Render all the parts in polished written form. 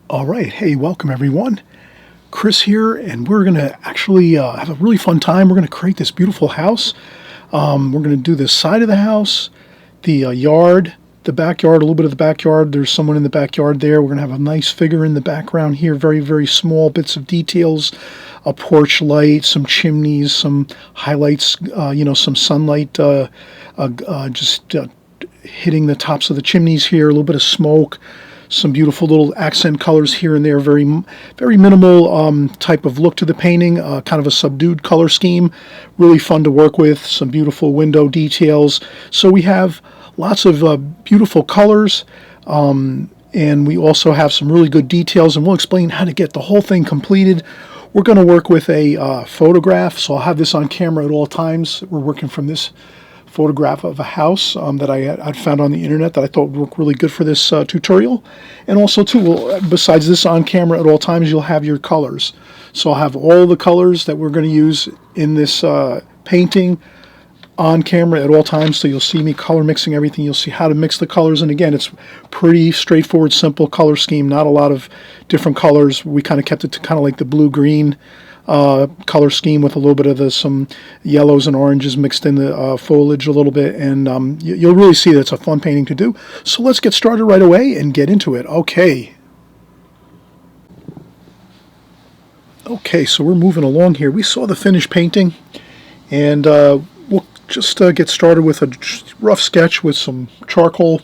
All right. Hey, welcome everyone. Chris here, and we're going to actually have a really fun time. We're going to create this beautiful house. We're going to do the side of the house, the yard, the backyard, a little bit of the backyard. There's someone in the backyard there. We're going to have a nice figure in the background here, very, very small bits of details, a porch light, some chimneys, some highlights, some sunlight just hitting the tops of the chimneys here, a little bit of smoke. Some beautiful little accent colors here and there, very very minimal type of look to the painting, kind of a subdued color scheme, really fun to work with, some beautiful window details. So we have lots of beautiful colors, and we also have some really good details, and we'll explain how to get the whole thing completed. We're going to work with a photograph, so I'll have this on camera at all times. We're working from this photograph of a house that I'd found on the internet that I thought would work really good for this tutorial. And also too, besides this on camera at all times, you'll have your colors. So I'll have all the colors that we're going to use in this painting on camera at all times, so you'll see me color mixing everything. You'll see how to mix the colors, and again, it's pretty straightforward, simple color scheme, not a lot of different colors. We kind of kept it to kind of like the blue-green color scheme with a little bit of some yellows and oranges mixed in the foliage a little bit, and you'll really see that it's a fun painting to do. So let's get started right away and get into it. Okay, so we're moving along here. We saw the finished painting, and we'll just get started with a rough sketch with some charcoal.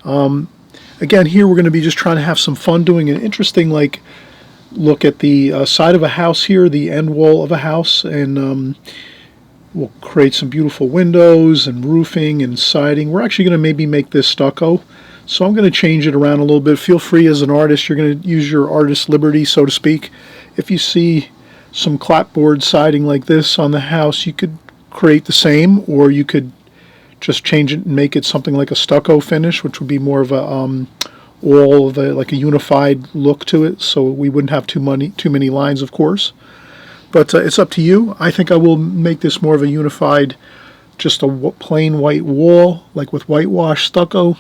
Again, here we're going to be just trying to have some fun doing an interesting look at the side of a house here, the end wall of a house, and we'll create some beautiful windows and roofing and siding. We're actually going to maybe make this stucco, so I'm going to change it around a little bit. Feel free as an artist, you're going to use your artist liberty, so to speak. If you see some clapboard siding like this on the house, you could create the same, or you could just change it and make it something like a stucco finish, which would be more of a like a unified look to it, so we wouldn't have too many lines, of course. But it's up to you. I think I will make this more of a unified, just a plain white wall, like with whitewash stucco.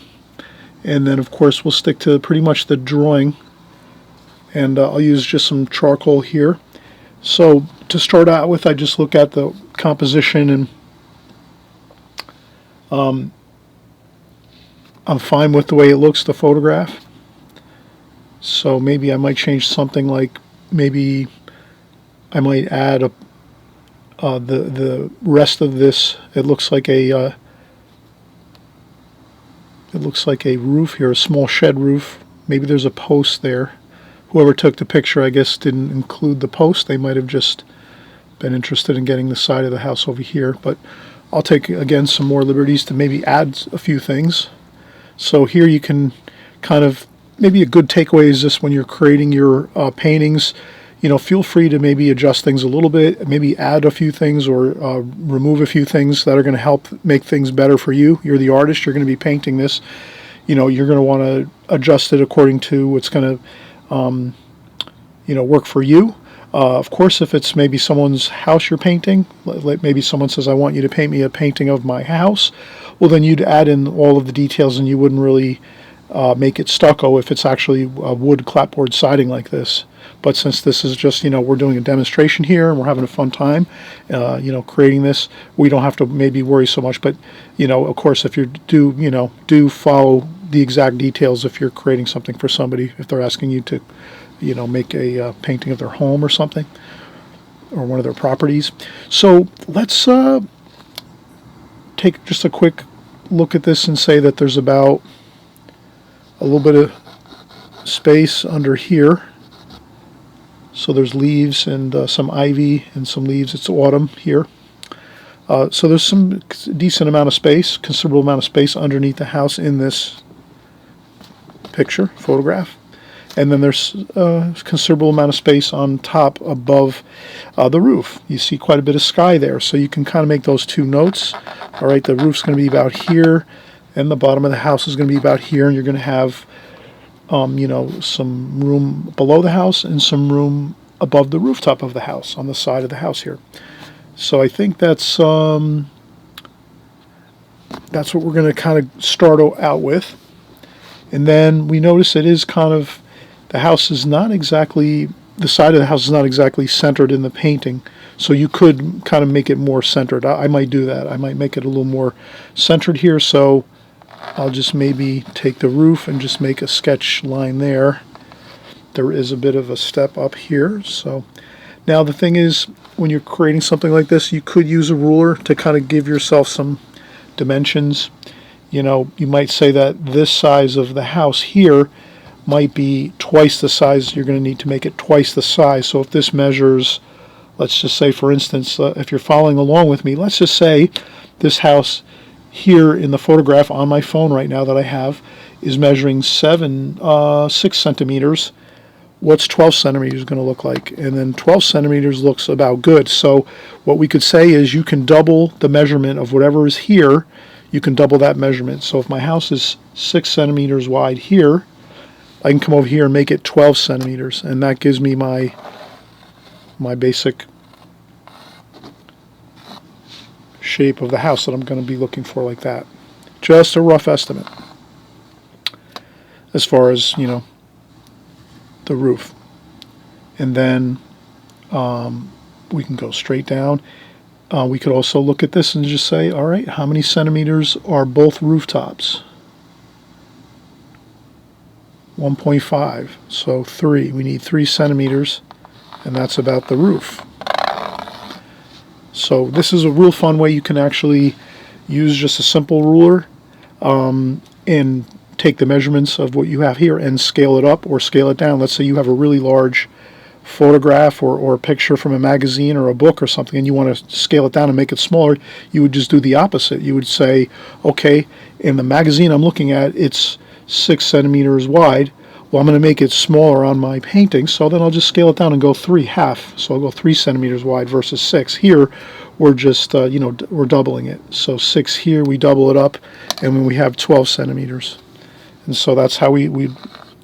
And then, of course, we'll stick to pretty much the drawing. And I'll use just some charcoal here. So to start out with, I just look at the composition, and I'm fine with the way it looks, the photograph. So maybe I might change something, like maybe I might add the rest of this. It looks like a roof here, a small shed roof. Maybe there's a post there. Whoever took the picture, I guess, didn't include the post. They might have just been interested in getting the side of the house over here. But I'll take, again, some more liberties to maybe add a few things. So here you can kind of, maybe a good takeaway is this: when you're creating your paintings, feel free to maybe adjust things a little bit, maybe add a few things, or remove a few things that are going to help make things better for you. You're the artist, you're going to be painting this. You're going to want to adjust it according to what's going to work for you. Of course, if it's maybe someone's house you're painting, like maybe someone says, I want you to paint me a painting of my house, well, then you'd add in all of the details, and you wouldn't really make it stucco if it's actually wood clapboard siding like this. But since this is just, we're doing a demonstration here, and we're having a fun time, creating this, we don't have to maybe worry so much. But, of course, if you do follow the exact details if you're creating something for somebody, if they're asking you to make a painting of their home or something, or one of their properties. So let's take just a quick look at this and say that there's about a little bit of space under here. So there's leaves and some ivy and some leaves. It's autumn here. So there's some decent amount of space, considerable amount of space underneath the house in this photograph. And then there's a considerable amount of space on top above the roof. You see quite a bit of sky there, so you can kind of make those two notes. All right, the roof's going to be about here, and the bottom of the house is going to be about here, and you're going to have, some room below the house and some room above the rooftop of the house on the side of the house here. So I think that's what we're going to kind of start out with. And then we notice it is kind of the house is not exactly, the side of the house is not exactly centered in the painting, so you could kind of make it more centered. I might do that. I might make it a little more centered here, so I'll just maybe take the roof and just make a sketch line there. There is a bit of a step up here. So now the thing is, when you're creating something like this, you could use a ruler to kind of give yourself some dimensions. You know, you might say that this size of the house here might be twice the size. You're going to need to make it twice the size. So if this measures, let's just say, for instance, if you're following along with me, let's just say this house here in the photograph on my phone right now that I have is measuring 6 centimeters. What's 12 centimeters going to look like? And then 12 centimeters looks about good. So what we could say is you can double the measurement of whatever is here. You can double that measurement. So if my house is 6 centimeters wide here, I can come over here and make it 12 centimeters. And that gives me my basic shape of the house that I'm going to be looking for, like that. Just a rough estimate as far as, you know, the roof. And then we can go straight down. We could also look at this and just say, all right, how many centimeters are both rooftops? 1.5, so 3. We need 3 centimeters, and that's about the roof. So this is a real fun way you can actually use just a simple ruler and take the measurements of what you have here and scale it up or scale it down. Let's say you have a really large photograph or a picture from a magazine or a book or something, and you want to scale it down and make it smaller. You would just do the opposite. You would say, okay, in the magazine I'm looking at, it's 6 centimeters wide. Well, I'm going to make it smaller on my painting, so then I'll just scale it down and go 3 half. So I'll go 3 centimeters wide versus 6. Here, we're just, we're doubling it. So 6 here, we double it up, and then we have 12 centimeters. And so that's how we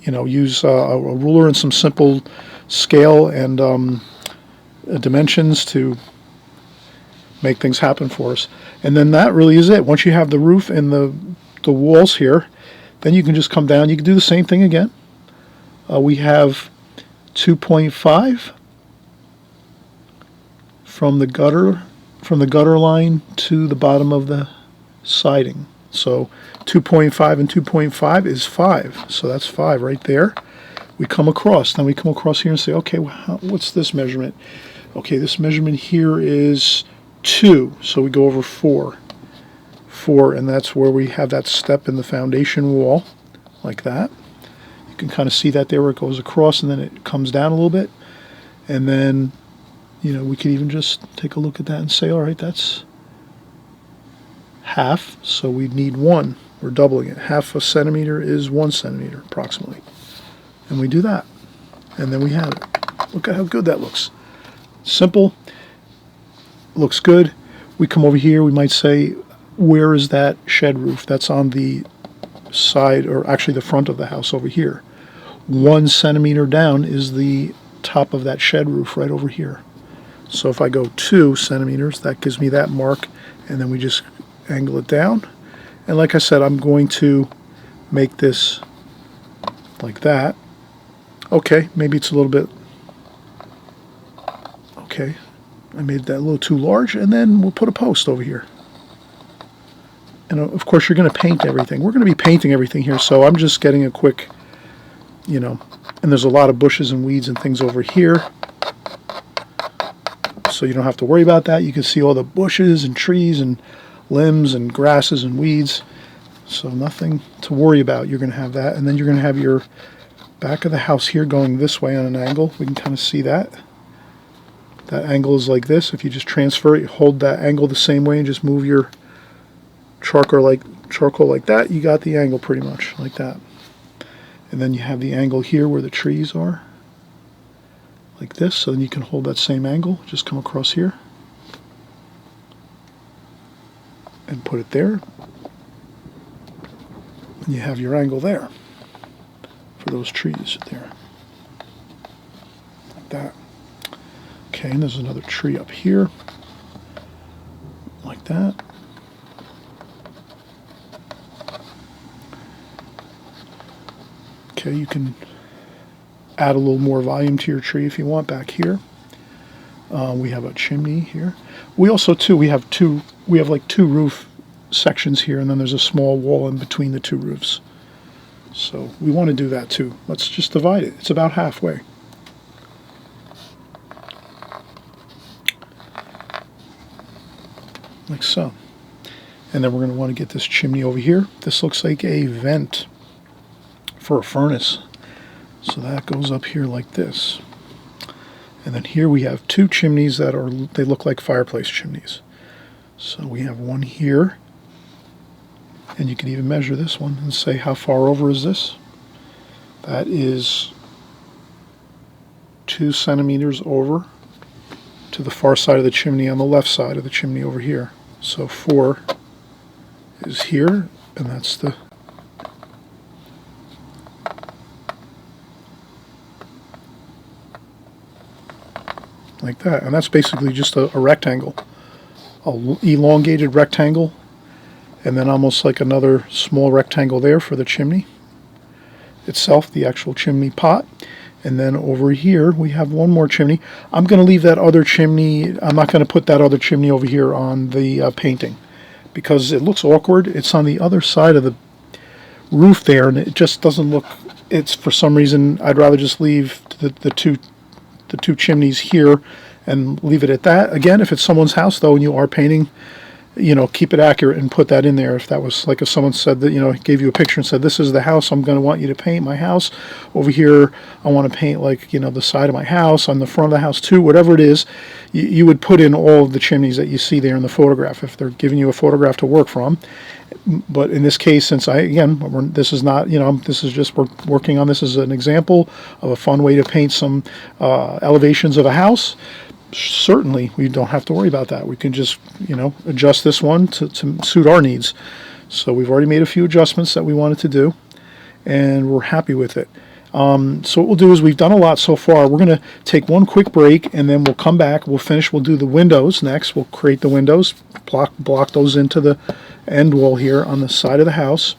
use a ruler and some simple scale and dimensions to make things happen for us. And then that really is it. Once you have the roof and the walls here, then you can just come down. You can do the same thing again. We have 2.5 from the gutter line to the bottom of the siding. So 2.5 and 2.5 is 5. So that's 5 right there. We come across. Then we come across here and say, okay, what's this measurement? Okay, this measurement here is 2. So we go over 4. 4, and that's where we have that step in the foundation wall, like that. You can kind of see that there where it goes across and then it comes down a little bit. And then, we could even just take a look at that and say, all right, that's half, so we need 1. We're doubling it. Half a centimeter is 1 centimeter, approximately. And we do that. And then we have it. Look at how good that looks. Simple. Looks good. We come over here, we might say, where is that shed roof? That's on the side, or actually the front of the house over here. 1 centimeter down is the top of that shed roof right over here. So if I go 2 centimeters, that gives me that mark, and then we just angle it down. And like I said, I'm going to make this like that. Okay, maybe it's a little bit, okay, I made that a little too large, and then we'll put a post over here. And of course you're going to paint everything. We're going to be painting everything here, so I'm just getting a quick, and there's a lot of bushes and weeds and things over here. So you don't have to worry about that. You can see all the bushes and trees and limbs and grasses and weeds. So nothing to worry about. You're going to have that. And then you're going to have your back of the house here going this way on an angle. We can kind of see that. That angle is like this. If you just transfer it, hold that angle the same way and just move your charcoal like that, you got the angle pretty much like that. And then you have the angle here where the trees are, like this. So then you can hold that same angle, just come across here and put it there. And you have your angle there for those trees there, like that. Okay, and there's another tree up here, like that. Okay, you can add a little more volume to your tree if you want. Back here, we have a chimney here. We also too we have like two roof sections here, and then there's a small wall in between the two roofs. So we want to do that too. Let's just divide it. It's about halfway. Like so. And then we're going to want to get this chimney over here. This looks like a vent for a furnace. So that goes up here like this. And then here we have two chimneys that they look like fireplace chimneys. So we have one here. And you can even measure this one and say, how far over is this? That is 2 centimeters over to the far side of the chimney on the left side of the chimney over here. So 4 is here, and that's the like that. And that's basically just a rectangle, a elongated rectangle, and then almost like another small rectangle there for the chimney itself, the actual chimney pot. And then over here we have one more chimney. I'm going to leave that other chimney, I'm not going to put that other chimney over here on the painting because it looks awkward. It's on the other side of the roof there, and it just doesn't look, it's for some reason I'd rather just leave the two chimneys here and leave it at that. Again, if it's someone's house though and you are painting, you know, keep it accurate and put that in there. If that was like if someone said that, you know, gave you a picture and said, this is the house I'm going to want you to paint my house. Over here, I want to paint like, you know, the side of my house, on the front of the house too, whatever it is, you would put in all of the chimneys that you see there in the photograph if they're giving you a photograph to work from. But in this case, since this is not, you know, this is just, we're working on this as an example of a fun way to paint some elevations of a house. Certainly we don't have to worry about that. We can just, you know, adjust this one to suit our needs. So we've already made a few adjustments that we wanted to do, and we're happy with it. So what we'll do is, we've done a lot so far. We're going to take one quick break, and then we'll come back. We'll finish. We'll do the windows next. We'll create the windows, block those into the end wall here on the side of the house.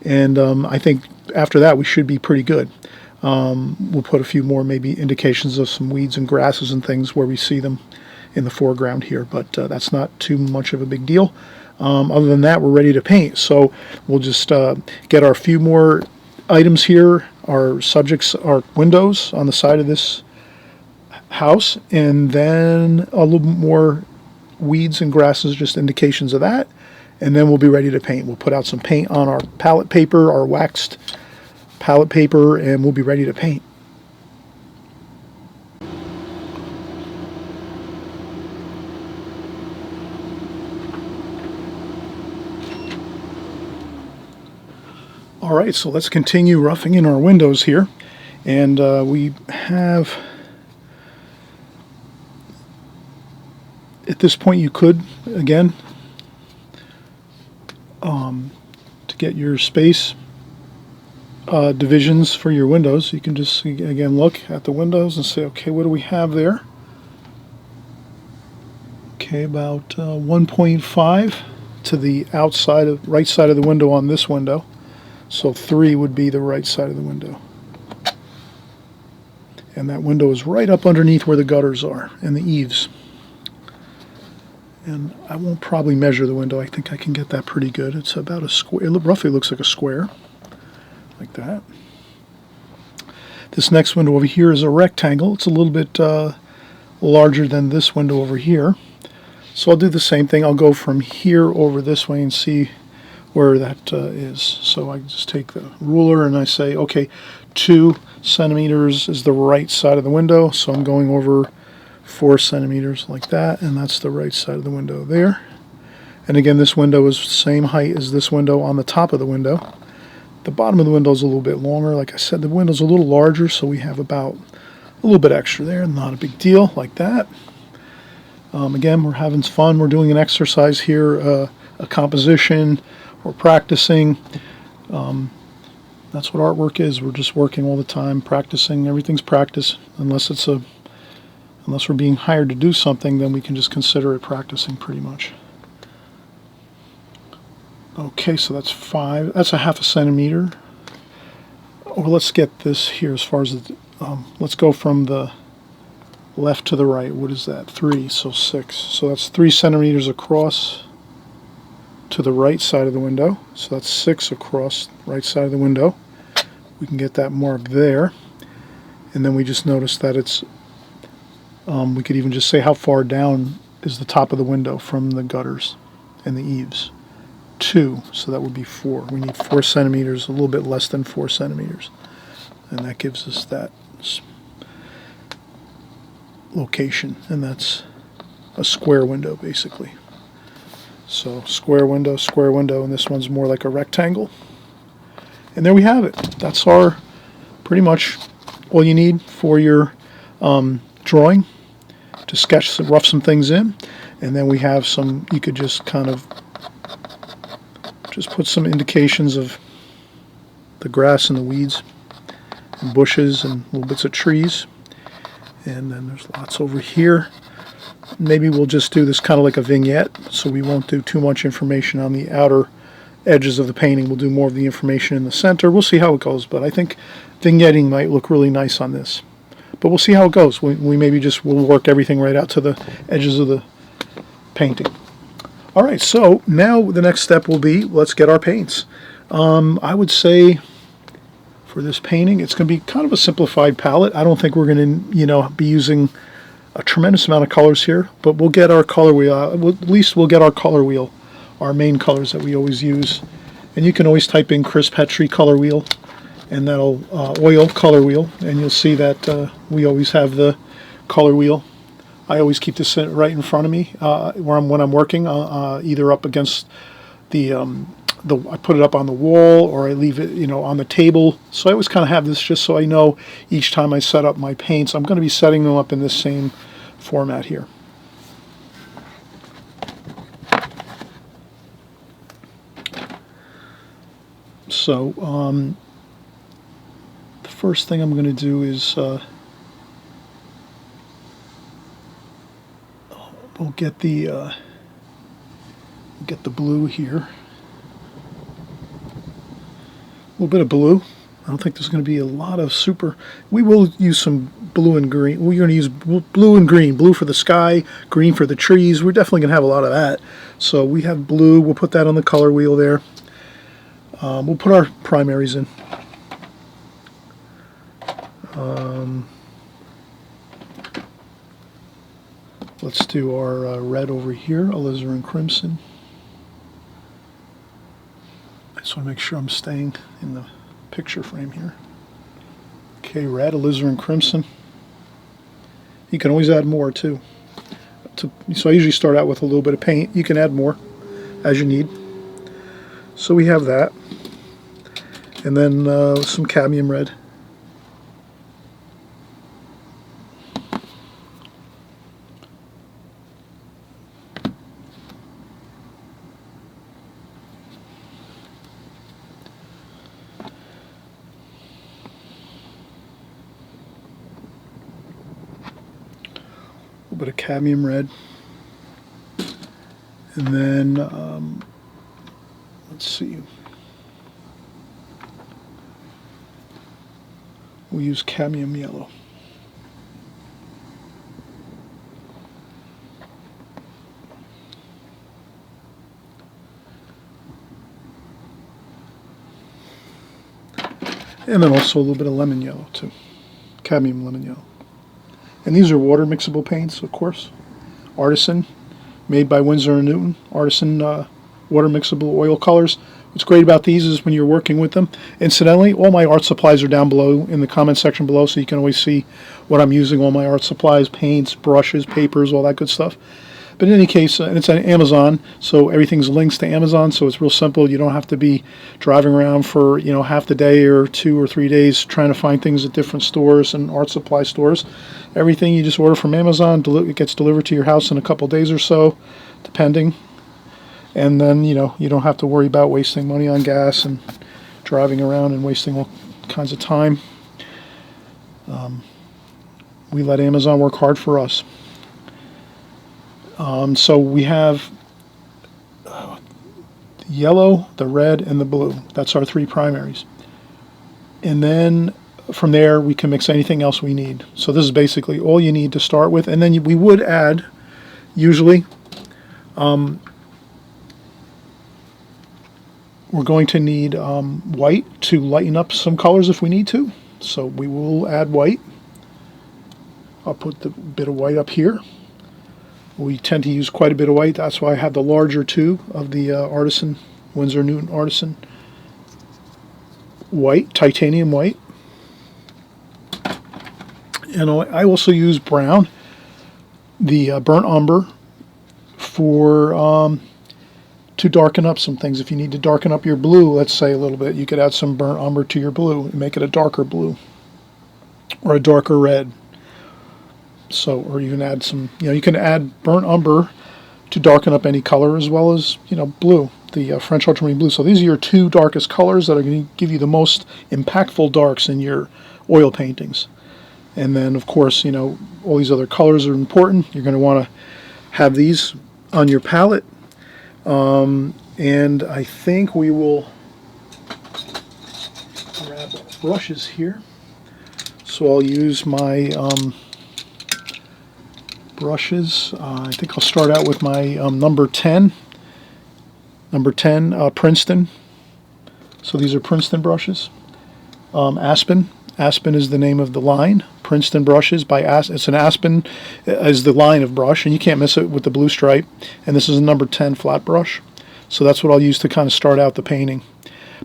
And I think after that we should be pretty good. We'll put a few more maybe indications of some weeds and grasses and things where we see them in the foreground here, but that's not too much of a big deal. Other than that, we're ready to paint. So we'll just get our few more items here. Our subjects are windows on the side of this house, and then a little more weeds and grasses, just indications of that, and then we'll be ready to paint. We'll put out some paint on our palette paper, our waxed palette paper, and we'll be ready to paint. Alright, so let's continue roughing in our windows here. And we have, at this point you could, again, to get your space divisions for your windows, you can just again look at the windows and say, okay, what do we have there? Okay, about 1.5 to the outside of right side of the window on this window. So 3 would be the right side of the window. And that window is right up underneath where the gutters are and the eaves. And I won't probably measure the window. I think I can get that pretty good. It's about a square. It roughly looks like a square. Like that. This next window over here is a rectangle. It's a little bit larger than this window over here. So I'll do the same thing. I'll go from here over this way and see where that is. So I just take the ruler and I say, okay, 2 centimeters is the right side of the window. So I'm going over 4 centimeters like that, and that's the right side of the window there. And again, this window is the same height as this window on the top of the window. The bottom of the window is a little bit longer. Like I said, the window's a little larger, so we have about a little bit extra there. Not a big deal, like that. Again, we're having fun. We're doing an exercise here, a composition. We're practicing. That's what artwork is. We're just working all the time, practicing. Everything's practice. Unless we're being hired to do something, then we can just consider it practicing pretty much. Okay, so that's 5. That's a 0.5 centimeter. Or let's get this here as far as let's go from the left to the right. What is that? 3, so 6. So that's 3 centimeters across to the right side of the window. So that's 6 across right side of the window. We can get that mark there. And then we just notice that it's, we could even just say how far down is the top of the window from the gutters and the eaves. 2, so that would be 4. We need 4 centimeters, a little bit less than 4 centimeters. And that gives us that location, and that's a square window basically. So square window, and this one's more like a rectangle. And there we have it. That's our pretty much all you need for your drawing to sketch some, rough some things in. And then we have some, you could just kind of just put some indications of the grass and the weeds and bushes and little bits of trees. And then there's lots over here. Maybe we'll just do this kind of like a vignette, so we won't do too much information on the outer edges of the painting. We'll do more of the information in the center. We'll see how it goes, but I think vignetting might look really nice on this. But we'll see how it goes. We maybe just will work everything right out to the edges of the painting. All right, so now the next step will be, let's get our paints. I would say for this painting, it's going to be kind of a simplified palette. I don't think we're going to, be using a tremendous amount of colors here, but we'll get our color wheel. At least we'll get our color wheel, our main colors that we always use. And you can always type in Chris Petri color wheel, and that'll oil color wheel, and you'll see that we always have the color wheel. I always keep this right in front of me when I'm working, either up against I put it up on the wall, or I leave it, on the table. So I always kind of have this just so I know each time I set up my paints, I'm going to be setting them up in this same format here. So the first thing I'm going to do is we'll get the blue here. A little bit of blue. I don't think there's going to be a lot of super. We will use some blue and green. We're going to use blue and green. Blue for the sky, green for the trees. We're definitely going to have a lot of that. So we have blue. We'll put that on the color wheel there. We'll put our primaries in. Let's do our red over here, alizarin crimson. I just want to make sure I'm staying in the picture frame here. Okay, red, alizarin crimson. You can always add more too. So I usually start out with a little bit of paint. You can add more as you need. So we have that. And then some cadmium red. A little bit of cadmium red. And then, let's see. We'll use cadmium yellow. And then also a little bit of lemon yellow too. Cadmium lemon yellow. And these are water mixable paints, of course. Artisan, made by Winsor & Newton. Artisan water mixable oil colors. What's great about these is when you're working with them. Incidentally, all my art supplies are down below in the comment section below, so you can always see what I'm using, all my art supplies, paints, brushes, papers, all that good stuff. But in any case, and it's on Amazon, so everything's links to Amazon, so it's real simple. You don't have to be driving around for half the day or 2 or 3 days trying to find things at different stores and art supply stores. Everything you just order from Amazon, it gets delivered to your house in a couple days or so, depending. And then you don't have to worry about wasting money on gas and driving around and wasting all kinds of time. We let Amazon work hard for us. So we have the yellow, the red, and the blue. That's our 3 primaries. And then From there, we can mix anything else we need. So this is basically all you need to start with. And then we would add, usually, we're going to need white to lighten up some colors if we need to. So we will add white. I'll put the bit of white up here. We tend to use quite a bit of white. That's why I have the larger tube of the Artisan, Winsor Newton Artisan white, titanium white. And I also use brown, the burnt umber, for to darken up some things. If you need to darken up your blue, let's say a little bit, you could add some burnt umber to your blue and make it a darker blue or a darker red. So, or you can add some, you can add burnt umber to darken up any color, as well as, blue, the French ultramarine blue. So these are your two darkest colors that are going to give you the most impactful darks in your oil paintings. And then, of course, all these other colors are important. You're going to want to have these on your palette. And I think we will grab brushes here. So I'll use my brushes. I think I'll start out with my number 10 Princeton. So these are Princeton brushes. Aspen. Aspen is the name of the line. Princeton brushes by it's an Aspen is the line of brush, and you can't miss it with the blue stripe. And this is a number 10 flat brush. So that's what I'll use to kind of start out the painting.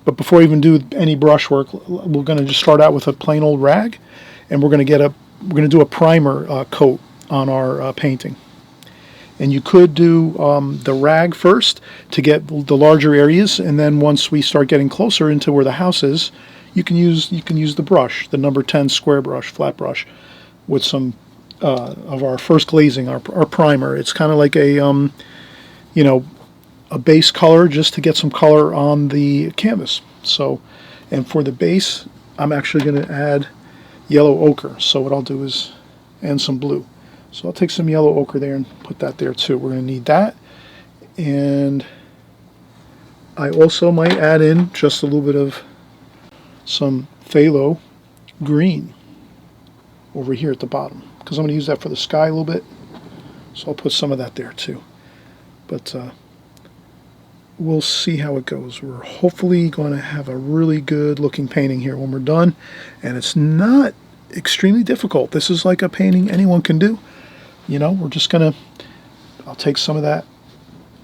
But before I even do any brush work, we're going to just start out with a plain old rag, and we're going to do a primer coat on our painting. And you could do the rag first to get the larger areas, and then once we start getting closer into where the house is, you can use the brush, the number 10 square brush, flat brush, with some of our first glazing, our primer. It's kind of like a a base color, just to get some color on the canvas. So, and for the base, I'm actually going to add yellow ochre. So what I'll do is, and some blue. So I'll take some yellow ochre there and put that there too. We're going to need that. And I also might add in just a little bit of some phthalo green over here at the bottom, because I'm going to use that for the sky a little bit. So I'll put some of that there too. But we'll see how it goes. We're hopefully going to have a really good looking painting here when we're done. And it's not extremely difficult. This is like a painting anyone can do. We're just going to, I'll take some of that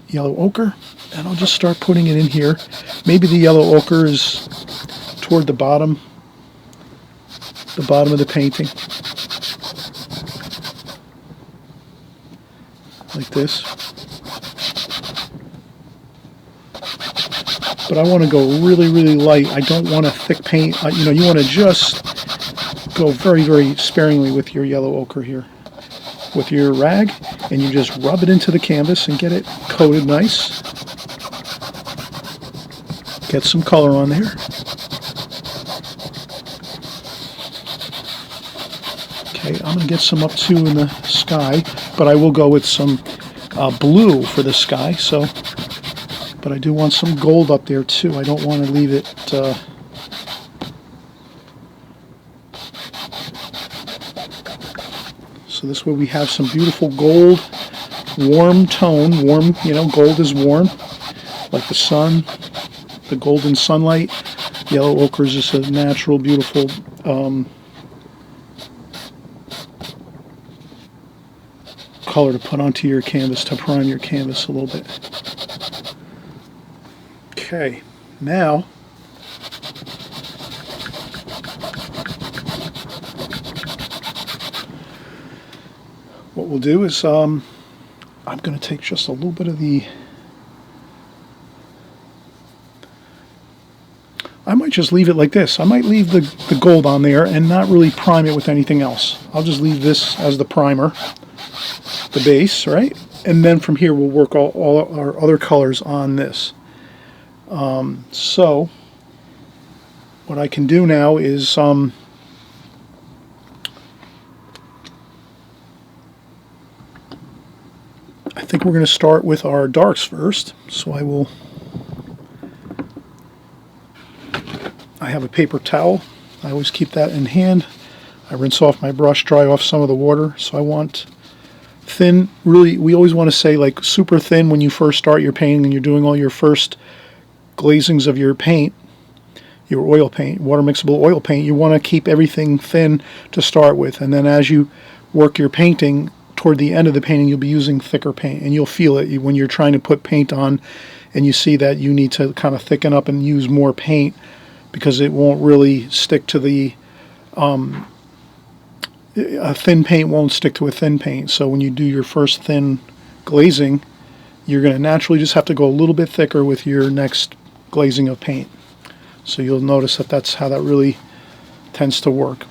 yellow ochre and I'll just start putting it in here. Maybe the yellow ochre is toward the bottom of the painting, like this. But I want to go really, really light. I don't want a thick paint. You want to just go very, very sparingly with your yellow ochre here, with your rag, and you just rub it into the canvas and get it coated nice. Get some color on there. Okay, I'm going to get some up too in the sky, but I will go with some blue for the sky. So, but I do want some gold up there too. I don't want to leave it so this way we have some beautiful gold, warm tone. Warm, gold is warm, like the sun, the golden sunlight. Yellow ochre is just a natural, beautiful color to put onto your canvas, to prime your canvas a little bit. Okay, now what we'll do is I'm going to take just a little bit of I might just leave it like this. I might leave the gold on there and not really prime it with anything else. I'll just leave this as the primer, the base, right? And then from here we'll work all our other colors on this. So what I can do now is I think we're going to start with our darks first. So I have a paper towel I always keep that in hand. I rinse off my brush, dry off some of the water. So I want thin, really, we always want to say like super thin when you first start your painting and you're doing all your first glazings of your paint, your oil paint, water mixable oil paint. You want to keep everything thin to start with. And then as you work your painting, toward the end of the painting, you'll be using thicker paint. And you'll feel it when you're trying to put paint on and you see that you need to kind of thicken up and use more paint because it won't really stick to the a thin paint won't stick to a thin paint. So when you do your first thin glazing, you're going to naturally just have to go a little bit thicker with your next glazing of paint. So you'll notice that that's how that really tends to work.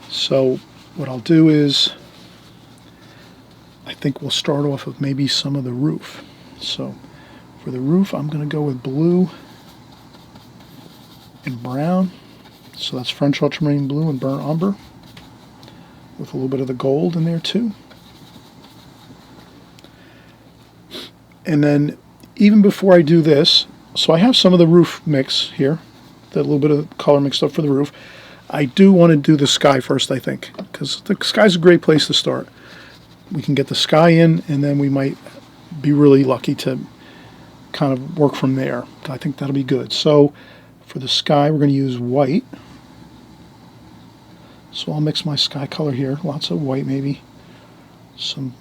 So what I'll do is, I think we'll start off with maybe some of the roof. So for the roof, I'm going to go with blue and brown. So that's French ultramarine blue and burnt umber, with a little bit of the gold in there too. And then even before I do this, so I have some of the roof mix here, the little bit of color mixed up for the roof. I do want to do the sky first, I think, because the sky's a great place to start. We can get the sky in, and then we might be really lucky to kind of work from there. I think that'll be good. So for the sky, we're going to use white. So I'll mix my sky color here, lots of white maybe, some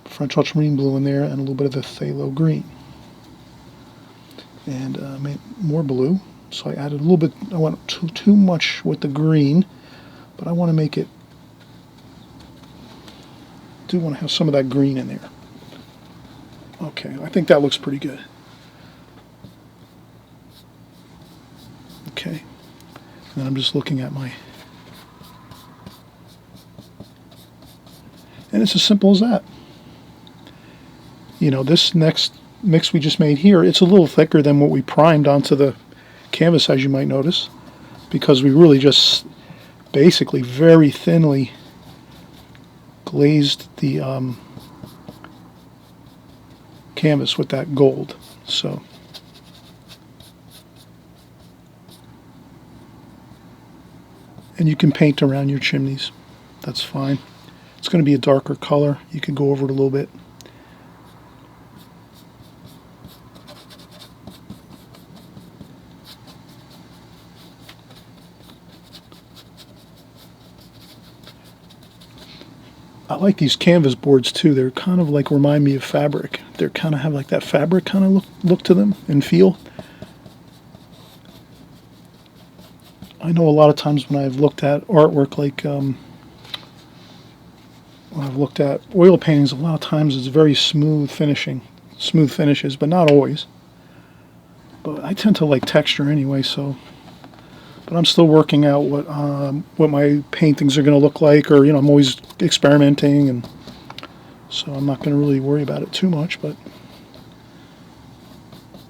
French ultramarine blue in there, and a little bit of the phthalo green. And more blue, so I added a little bit, I went too much with the green, but I want to make it, do want to have some of that green in there. Okay, I think that looks pretty good. Okay, and then I'm just looking at my, and it's as simple as that. You know, this next mix we just made here, it's a little thicker than what we primed onto the canvas, as you might notice, because we really just basically very thinly glazed the canvas with that gold. So and you can paint around your chimneys, that's fine. It's going to be a darker color, you can go over it a little bit. I like these canvas boards too. They're kind of like, remind me of fabric. They kind of have like that fabric kind of look to them and feel. I know a lot of times when I've looked at artwork, like when I've looked at oil paintings, a lot of times it's very smooth finishes, but not always. But I tend to like texture anyway, so. But I'm still working out what my paintings are going to look like, or, you know, I'm always experimenting, and so I'm not going to really worry about it too much, but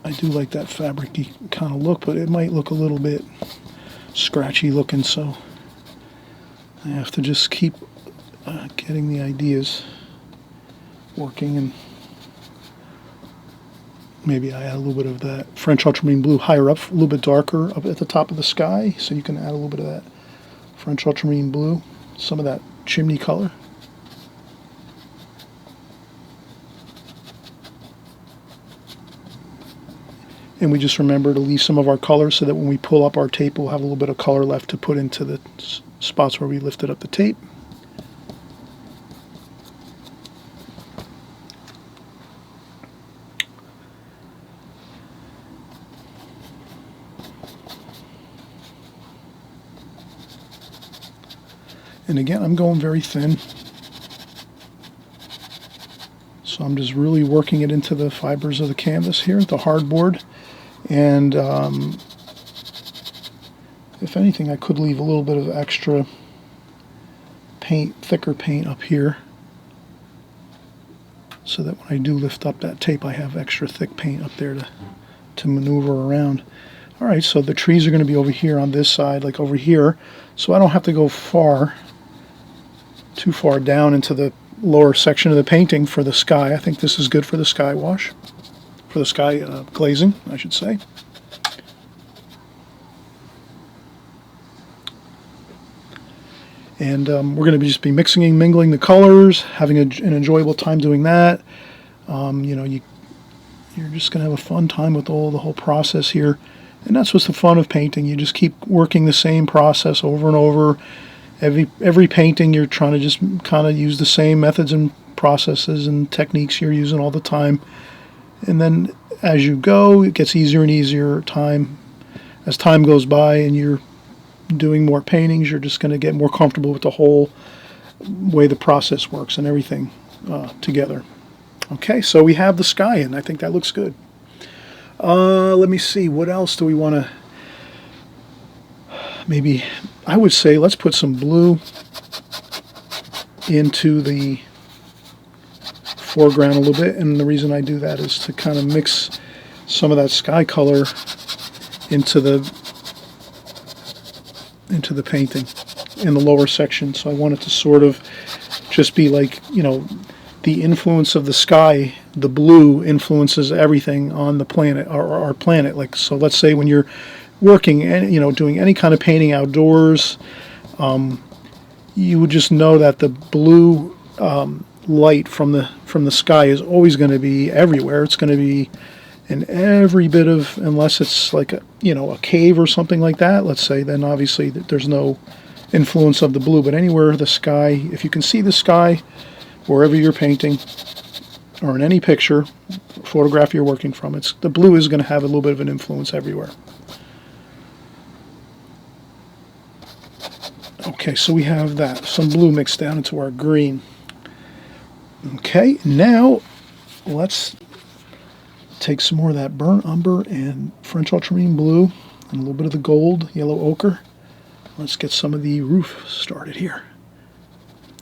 I do like that fabric-y kind of look, but it might look a little bit scratchy looking, so I have to just keep getting the ideas working, and maybe I add a little bit of that French ultramarine blue higher up, a little bit darker up at the top of the sky, so you can add a little bit of that French ultramarine blue, some of that chimney color. And we just remember to leave some of our color so that when we pull up our tape, we'll have a little bit of color left to put into the spots where we lifted up the tape. And again, I'm going very thin. So I'm just really working it into the fibers of the canvas here, the hardboard. And if anything, I could leave a little bit of extra paint, thicker paint up here, so that when I do lift up that tape, I have extra thick paint up there to maneuver around. All right, so the trees are going to be over here on this side, like over here, so I don't have to go too far down into the lower section of the painting for the sky. I think this is good for the sky wash, for the sky glazing, I should say. And we're going to just be mixing and mingling the colors, having an enjoyable time doing that. You're just going to have a fun time with the whole process here. And that's what's the fun of painting. You just keep working the same process over and over. Every painting, you're trying to just kind of use the same methods and processes and techniques you're using all the time. And then as you go, it gets easier and easier as time goes by and you're doing more paintings, you're just going to get more comfortable with the whole way the process works and everything together. Okay, so we have the sky, and I think that looks good. Let me see, what else do we want to... Maybe, I would say let's put some blue into the foreground a little bit, and the reason I do that is to kind of mix some of that sky color into the painting in the lower section. So I want it to sort of just be like, the influence of the sky, the blue influences everything on the planet, our planet. Like, so let's say when you're working and, doing any kind of painting outdoors, you would just know that the blue light from the sky is always going to be everywhere. It's going to be in every bit of, unless it's like a cave or something like that, let's say, then obviously there's no influence of the blue. But anywhere the sky, if you can see the sky wherever you're painting or in any picture, photograph you're working from, the blue is going to have a little bit of an influence everywhere. Okay, so we have that, some blue mixed down into our green. Okay, now let's take some more of that burnt umber and French ultramarine blue and a little bit of the gold, yellow ochre. Let's get some of the roof started here.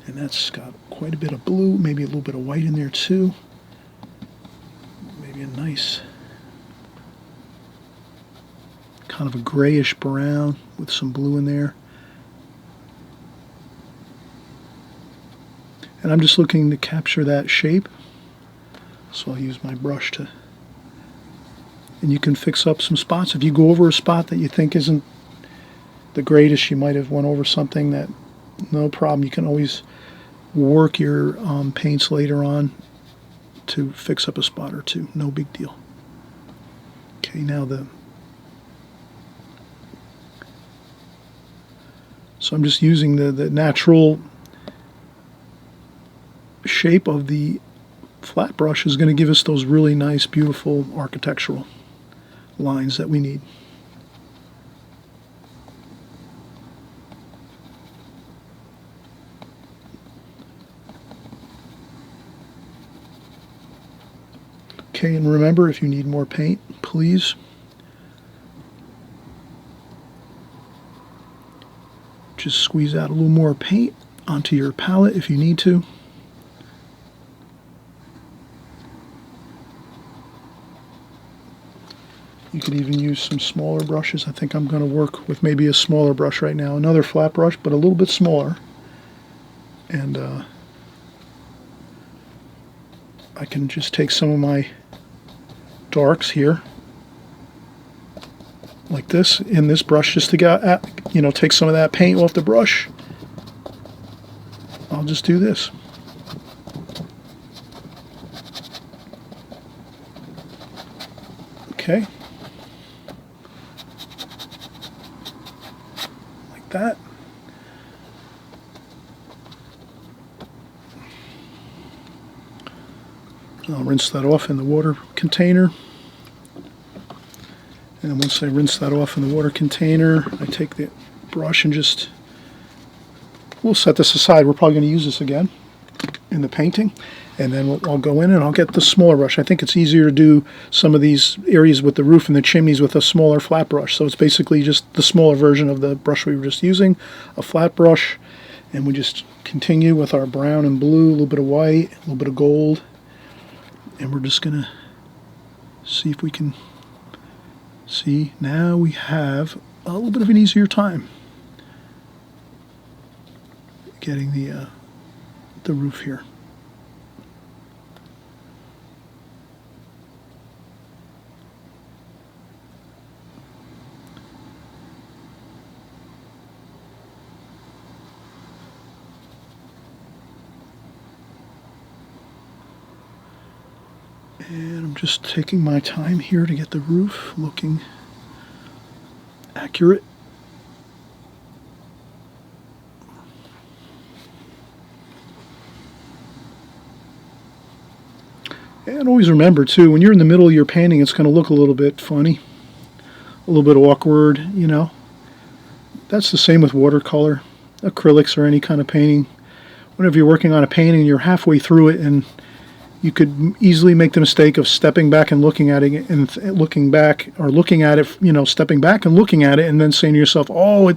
And that's got quite a bit of blue, maybe a little bit of white in there too. Maybe a nice kind of a grayish brown with some blue in there. And I'm just looking to capture that shape. So I'll use my brush to... And you can fix up some spots. If you go over a spot that you think isn't the greatest, you might have went over something that, no problem. You can always work your paints later on to fix up a spot or two. No big deal. Okay, now so I'm just using the natural shape of the flat brush is going to give us those really nice, beautiful architectural lines that we need. Okay, and remember, if you need more paint, please just squeeze out a little more paint onto your palette if you need to. You could even use some smaller brushes. I think I'm going to work with maybe a smaller brush right now. Another flat brush, but a little bit smaller. And I can just take some of my darks here, like this, in this brush, just to get, take some of that paint off the brush. I'll just do this. Okay. Like that. I'll rinse that off in the water container. And once I rinse that off in the water container, I take the brush and just, we'll set this aside. We're probably going to use this again in the painting. And then I'll go in and I'll get the smaller brush. I think it's easier to do some of these areas with the roof and the chimneys with a smaller flat brush. So it's basically just the smaller version of the brush we were just using, a flat brush. And we just continue with our brown and blue, a little bit of white, a little bit of gold. And we're just going to see if we can see. Now we have a little bit of an easier time getting the roof here. And I'm just taking my time here to get the roof looking accurate. And always remember too, when you're in the middle of your painting, it's going to look a little bit funny, a little bit awkward, you know. That's the same with watercolor, acrylics, or any kind of painting. Whenever you're working on a painting, you're halfway through it, and you could easily make the mistake of stepping back and looking at it, and looking back, or looking at it, you know, stepping back and looking at it, and then saying to yourself, "Oh,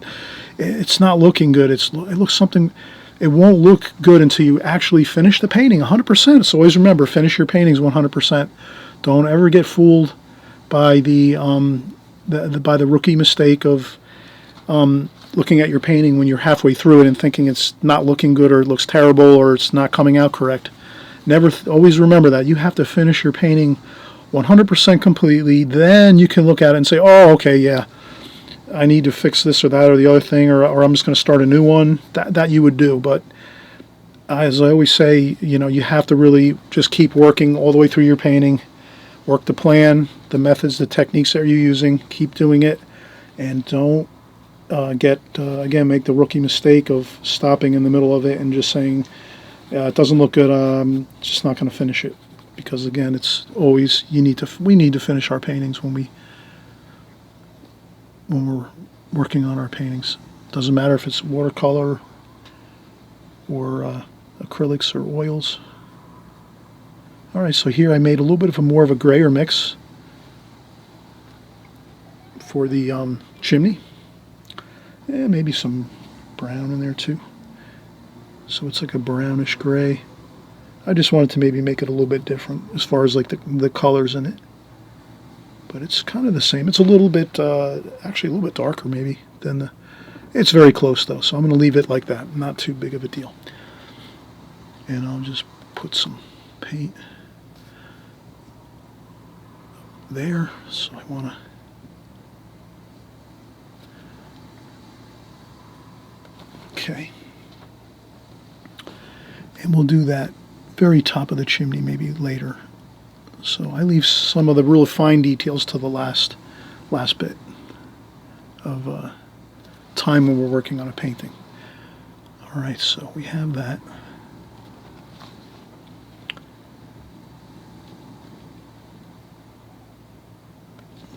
it's not looking good. It looks something." It won't look good until you actually finish the painting 100%. So always remember, finish your paintings 100%. Don't ever get fooled by the rookie mistake of looking at your painting when you're halfway through it and thinking it's not looking good, or it looks terrible, or it's not coming out correct. Always remember that you have to finish your painting 100% completely. Then you can look at it and say, "Oh, okay, yeah, I need to fix this or that or the other thing, or I'm just going to start a new one." That you would do. But as I always say, you know, you have to really just keep working all the way through your painting. Work the plan, the methods, the techniques that you're using. Keep doing it, and don't again, make the rookie mistake of stopping in the middle of it and just saying, "It doesn't look good. I'm just not going to finish it." Because again, it's always we need to finish our paintings when we're working on our paintings. Doesn't matter if it's watercolor or acrylics or oils. All right, so here I made a little bit of more of a grayer mix for the chimney, and maybe some brown in there too. So it's like a brownish gray. I just wanted to maybe make it a little bit different as far as like the colors in it. But it's kind of the same. It's a little bit, actually a little bit darker maybe than the, it's very close though, so I'm going to leave it like that. Not too big of a deal. And I'll just put some paint there. So I want to, okay. And we'll do that very top of the chimney maybe later. So I leave some of the real fine details to the last bit of time when we're working on a painting. All right, so we have that.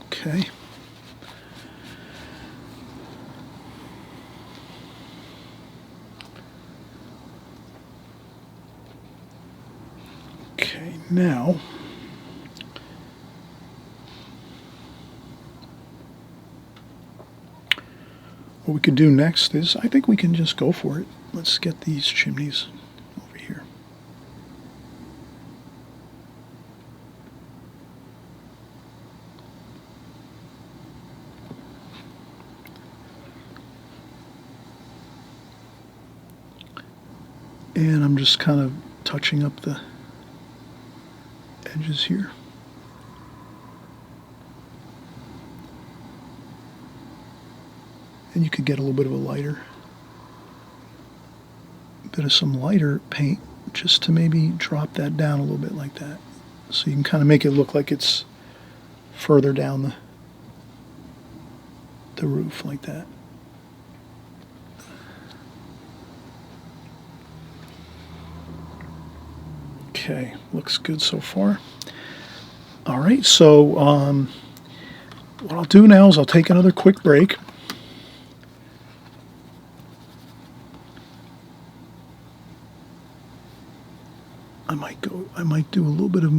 Okay. Okay, now what we could do next is, I think we can just go for it. Let's get these chimneys over here. And I'm just kind of touching up the edges here. And you could get a little bit of a bit of some lighter paint just to maybe drop that down a little bit like that. So you can kind of make it look like it's further down the roof like that. Okay, looks good so far. All right, so what I'll do now is I'll take another quick break. I might do a little bit of,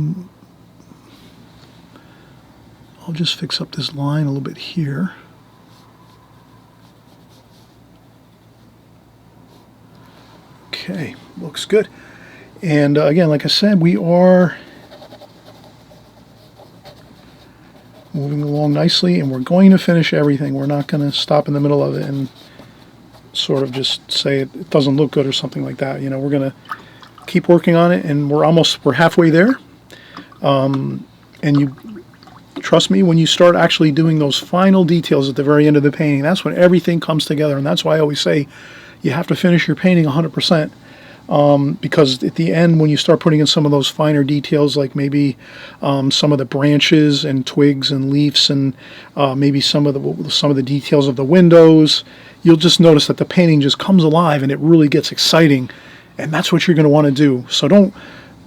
I'll just fix up this line a little bit here. Okay, looks good. And again, like I said, we are moving along nicely, and we're going to finish everything. We're not going to stop in the middle of it and sort of just say it doesn't look good or something like that. You know, we're going to keep working on it, and we're halfway there. And you trust me, when you start actually doing those final details at the very end of the painting, that's when everything comes together. And that's why I always say you have to finish your painting 100%. because at the end, when you start putting in some of those finer details, like maybe some of the branches and twigs and leaves, and maybe some of the details of the windows, you'll just notice that the painting just comes alive and it really gets exciting. And that's what you're going to want to do. So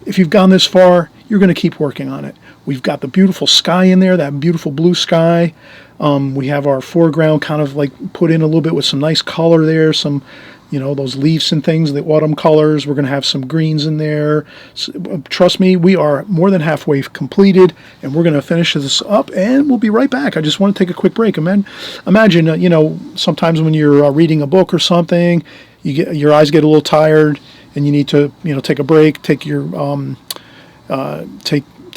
if you've gone this far, you're going to keep working on it. We've got the beautiful sky in there, that beautiful blue sky. We have our foreground kind of like put in a little bit with some nice color there, some, those leaves and things, the autumn colors. We're going to have some greens in there. So, trust me, we are more than halfway completed, and we're going to finish this up, and we'll be right back. I just want to take a quick break. Imagine, sometimes when you're reading a book or something, your eyes get a little tired, and you need to, take a break, take a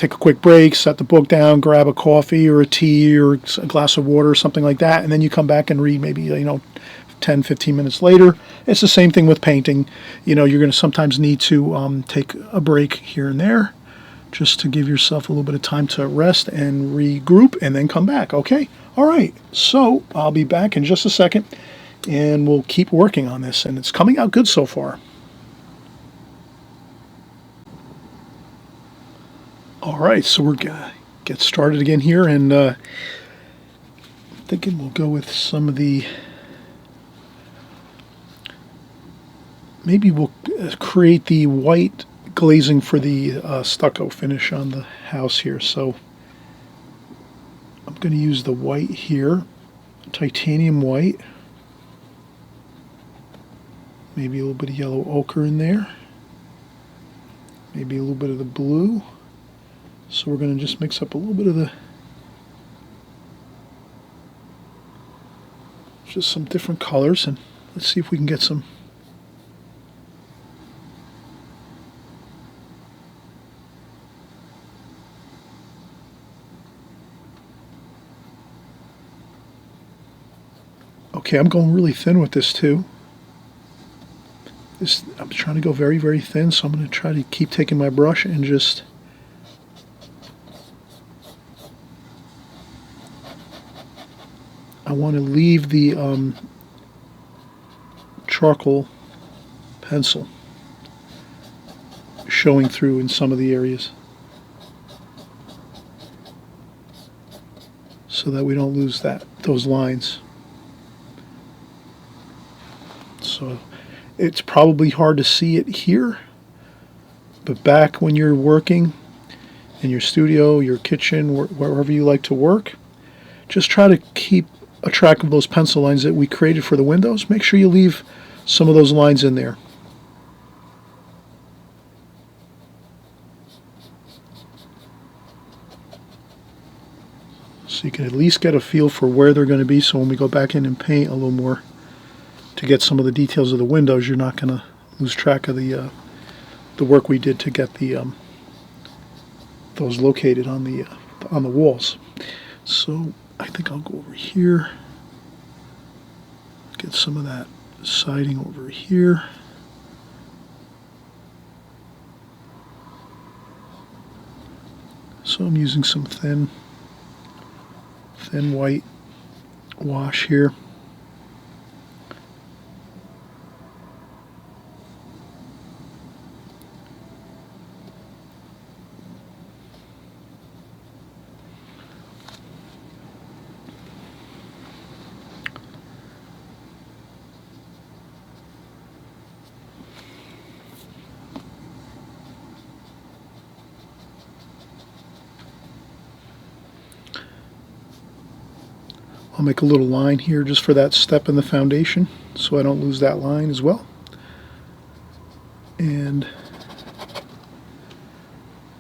quick break, set the book down, grab a coffee or a tea or a glass of water or something like that, and then you come back and read maybe 10, 15 minutes later. It's the same thing with painting. You're going to sometimes need to take a break here and there just to give yourself a little bit of time to rest and regroup and then come back. Okay? All right. So I'll be back in just a second, and we'll keep working on this, and it's coming out good so far. All right, so we're going to get started again here, and I'm thinking we'll go with some of maybe we'll create the white glazing for the stucco finish on the house here. So I'm going to use the white here, titanium white, maybe a little bit of yellow ochre in there, maybe a little bit of the blue. So we're going to just mix up a little bit of just some different colors, and let's see if we can get some. Okay, I'm going really thin with this too. I'm trying to go very, very thin, so I'm going to try to keep taking my brush and just I want to leave the charcoal pencil showing through in some of the areas so that we don't lose those lines. So it's probably hard to see it here, but back when you're working in your studio, your kitchen, wherever you like to work, just try to keep a track of those pencil lines that we created for the windows. Make sure you leave some of those lines in there. So you can at least get a feel for where they're going to be, so when we go back in and paint a little more to get some of the details of the windows, you're not going to lose track of the work we did to get those located on the walls. So I think I'll go over here, get some of that siding over here. So I'm using some thin white wash here. I'll make a little line here just for that step in the foundation so I don't lose that line as well. And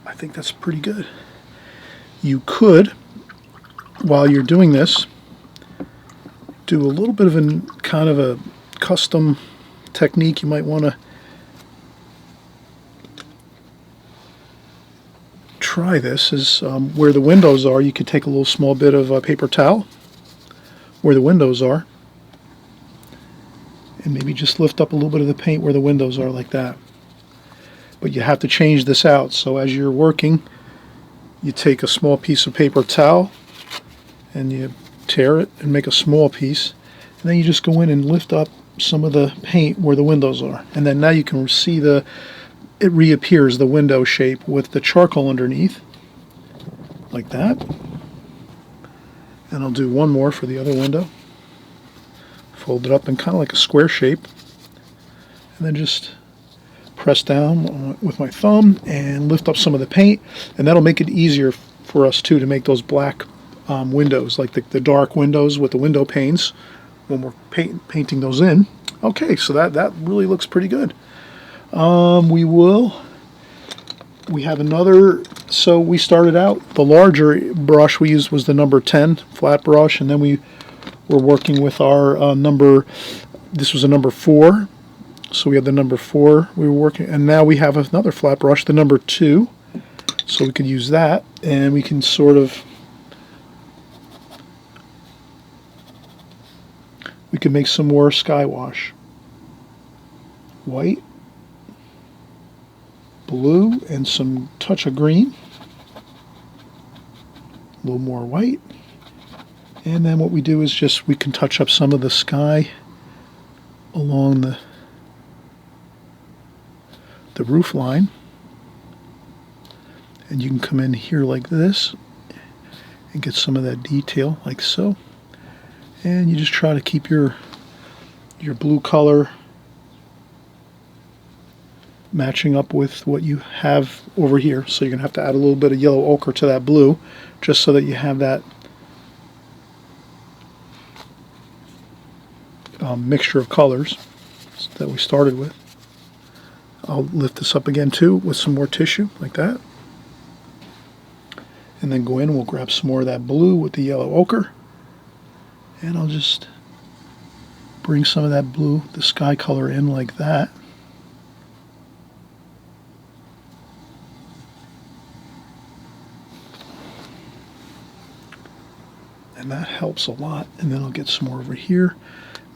I think that's pretty good. You could, while you're doing this, do a little bit of kind of a custom technique. You might want to try this is where the windows are, you could take a little small bit of paper towel where the windows are, and maybe just lift up a little bit of the paint where the windows are like that. But you have to change this out. So as you're working, you take a small piece of paper towel and you tear it and make a small piece, and then you just go in and lift up some of the paint where the windows are. And then now you can see it reappears, the window shape with the charcoal underneath, like that. And I'll do one more for the other window. Fold it up in kind of like a square shape. And then just press down with my thumb and lift up some of the paint. And that'll make it easier for us too to make those black windows, like the dark windows with the window panes when we're painting those in. Okay, so that really looks pretty good. We have another, so we started out, the larger brush we used was the number 10 flat brush, and then we were working with our this was a number 4, so we had the number 4 we were working, and now we have another flat brush, the number 2, so we could use that, and we can sort of, we can make some more sky wash. White, blue, and some touch of green. A little more white. And then what we do is just, we can touch up some of the sky along the roof line. And you can come in here like this and get some of that detail like so. And you just try to keep your blue color matching up with what you have over here. So you're going to have to add a little bit of yellow ochre to that blue just so that you have that mixture of colors that we started with. I'll lift this up again too with some more tissue like that. And then go in and we'll grab some more of that blue with the yellow ochre. And I'll just bring some of that blue, the sky color in like that. And that helps a lot. And then I'll get some more over here.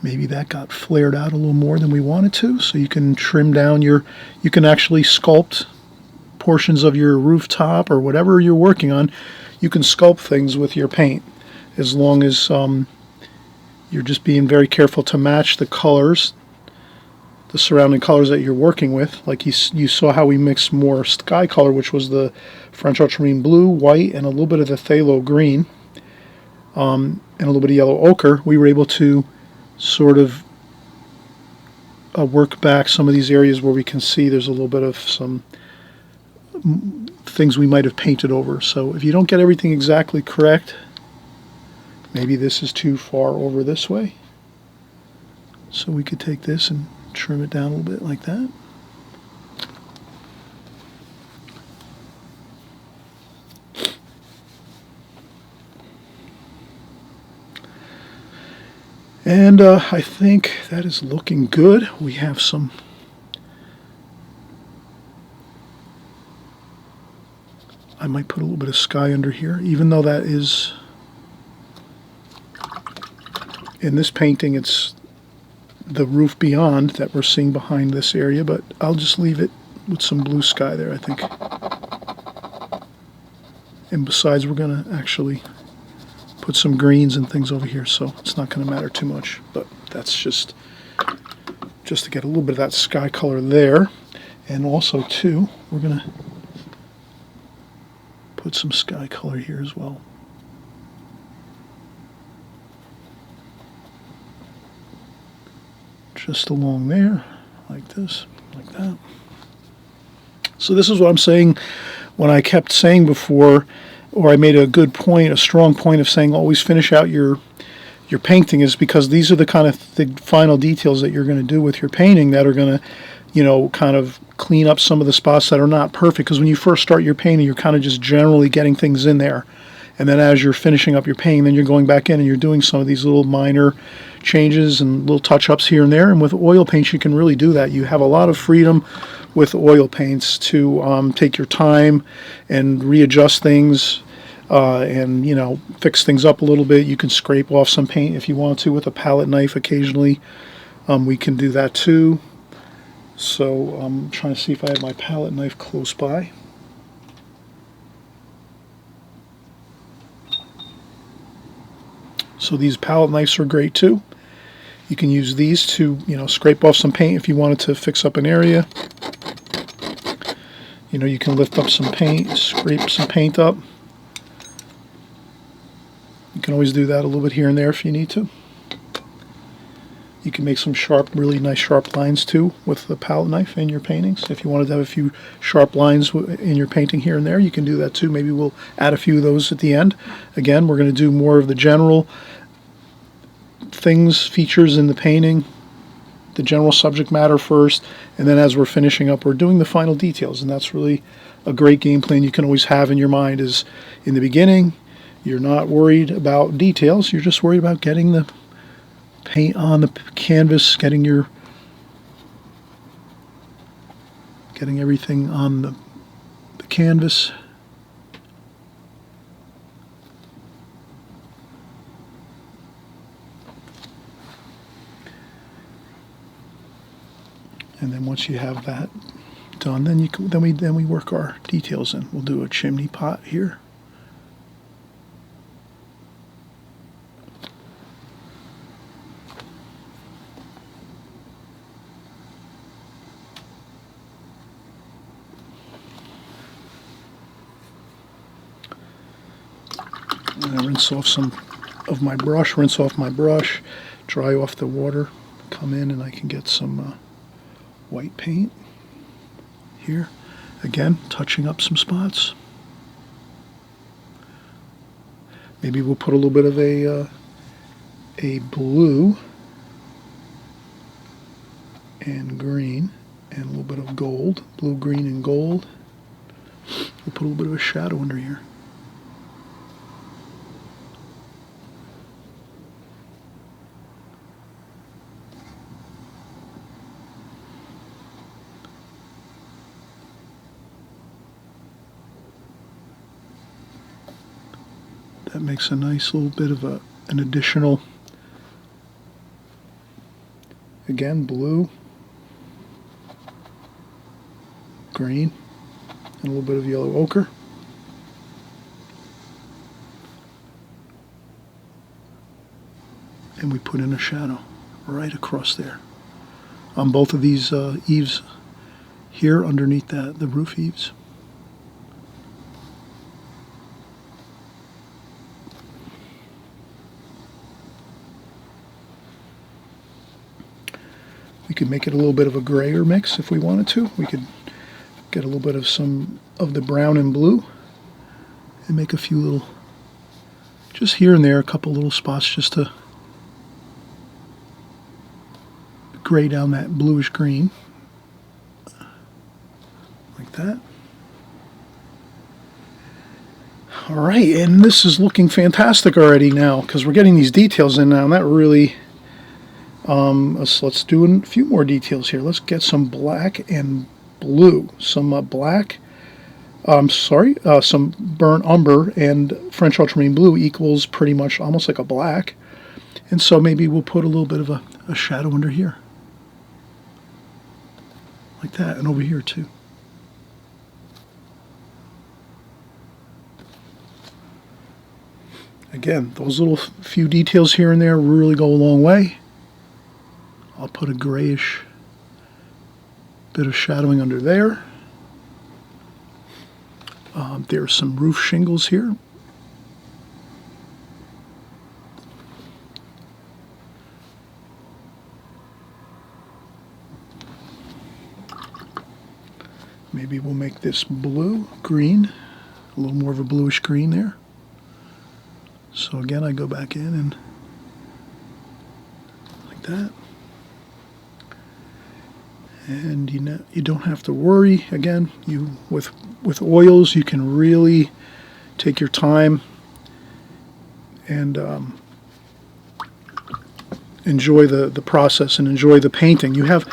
Maybe that got flared out a little more than we wanted to, so you can trim down you can actually sculpt portions of your rooftop or whatever you're working on. You can sculpt things with your paint as long as you're just being very careful to match the colors, the surrounding colors that you're working with. Like you saw how we mixed more sky color, which was the French ultramarine blue, white, and a little bit of the phthalo green, and a little bit of yellow ochre. We were able to sort of work back some of these areas where we can see there's a little bit of some things we might have painted over. So if you don't get everything exactly correct, maybe this is too far over this way. So we could take this and trim it down a little bit like that. And I think that is looking good. We have some I might put a little bit of sky under here, even though that is, in this painting, it's the roof beyond that we're seeing behind this area, but I'll just leave it with some blue sky there, I think. And besides, we're going to actually put some greens and things over here, so it's not going to matter too much, but that's just to get a little bit of that sky color there. And also, too, we're going to put some sky color here as well. Just along there, like this, like that. So this is what I'm saying when I kept saying before, or I made a good point, a strong point of saying always finish out your painting, is because these are the kind of the final details that you're going to do with your painting that are going to, you know, kind of clean up some of the spots that are not perfect. Because when you first start your painting, you're kind of just generally getting things in there. And then as you're finishing up your painting, then you're going back in and you're doing some of these little minor changes and little touch-ups here and there. And with oil paints, you can really do that. You have a lot of freedom with oil paints to take your time and readjust things and, you know, fix things up a little bit. You can scrape off some paint if you want to with a palette knife occasionally. We can do that too. So I'm trying to see if I have my palette knife close by. So these palette knives are great too. You can use these to, scrape off some paint if you wanted to fix up an area. You can lift up some paint, scrape some paint up. You can always do that a little bit here and there if you need to. You can make some really nice sharp lines too with the palette knife in your paintings. If you wanted to have a few sharp lines in your painting here and there, you can do that too. Maybe we'll add a few of those at the end. Again, we're going to do more of the general things, features in the painting, the general subject matter first, and then as we're finishing up, we're doing the final details. And that's really a great game plan you can always have in your mind. Is in the beginning, you're not worried about details. You're just worried about getting the paint on the canvas, getting everything on the canvas. And then once you have that done, then we work our details in. We'll do a chimney pot here. And I rinse off my brush, dry off the water, come in and I can get some white paint here. Again, touching up some spots. Maybe we'll put a little bit of a blue and green and a little bit of gold, blue, green, and gold. We'll put a little bit of a shadow under here. That makes a nice little bit of an additional, again, blue, green, and a little bit of yellow ochre. And we put in a shadow right across there on both of these eaves here underneath the roof eaves. We could make it a little bit of a grayer mix if we wanted to. We could get a little bit of some of the brown and blue and make a few little, just here and there, a couple little spots just to gray down that bluish green, like that. All right, and this is looking fantastic already now because we're getting these details in now, and that really, let's do a few more details here. Let's get some black and blue, some some burnt umber and French ultramarine blue equals pretty much almost like a black. And so maybe we'll put a little bit of a shadow under here, like that, and over here too. Again, those little few details here and there really go a long way. I'll put a grayish bit of shadowing under there. There's some roof shingles here. Maybe we'll make this blue, green, a little more of a bluish green there. So again, I go back in and like that. And you don't have to worry. Again, with oils, you can really take your time and enjoy the process and enjoy the painting. You have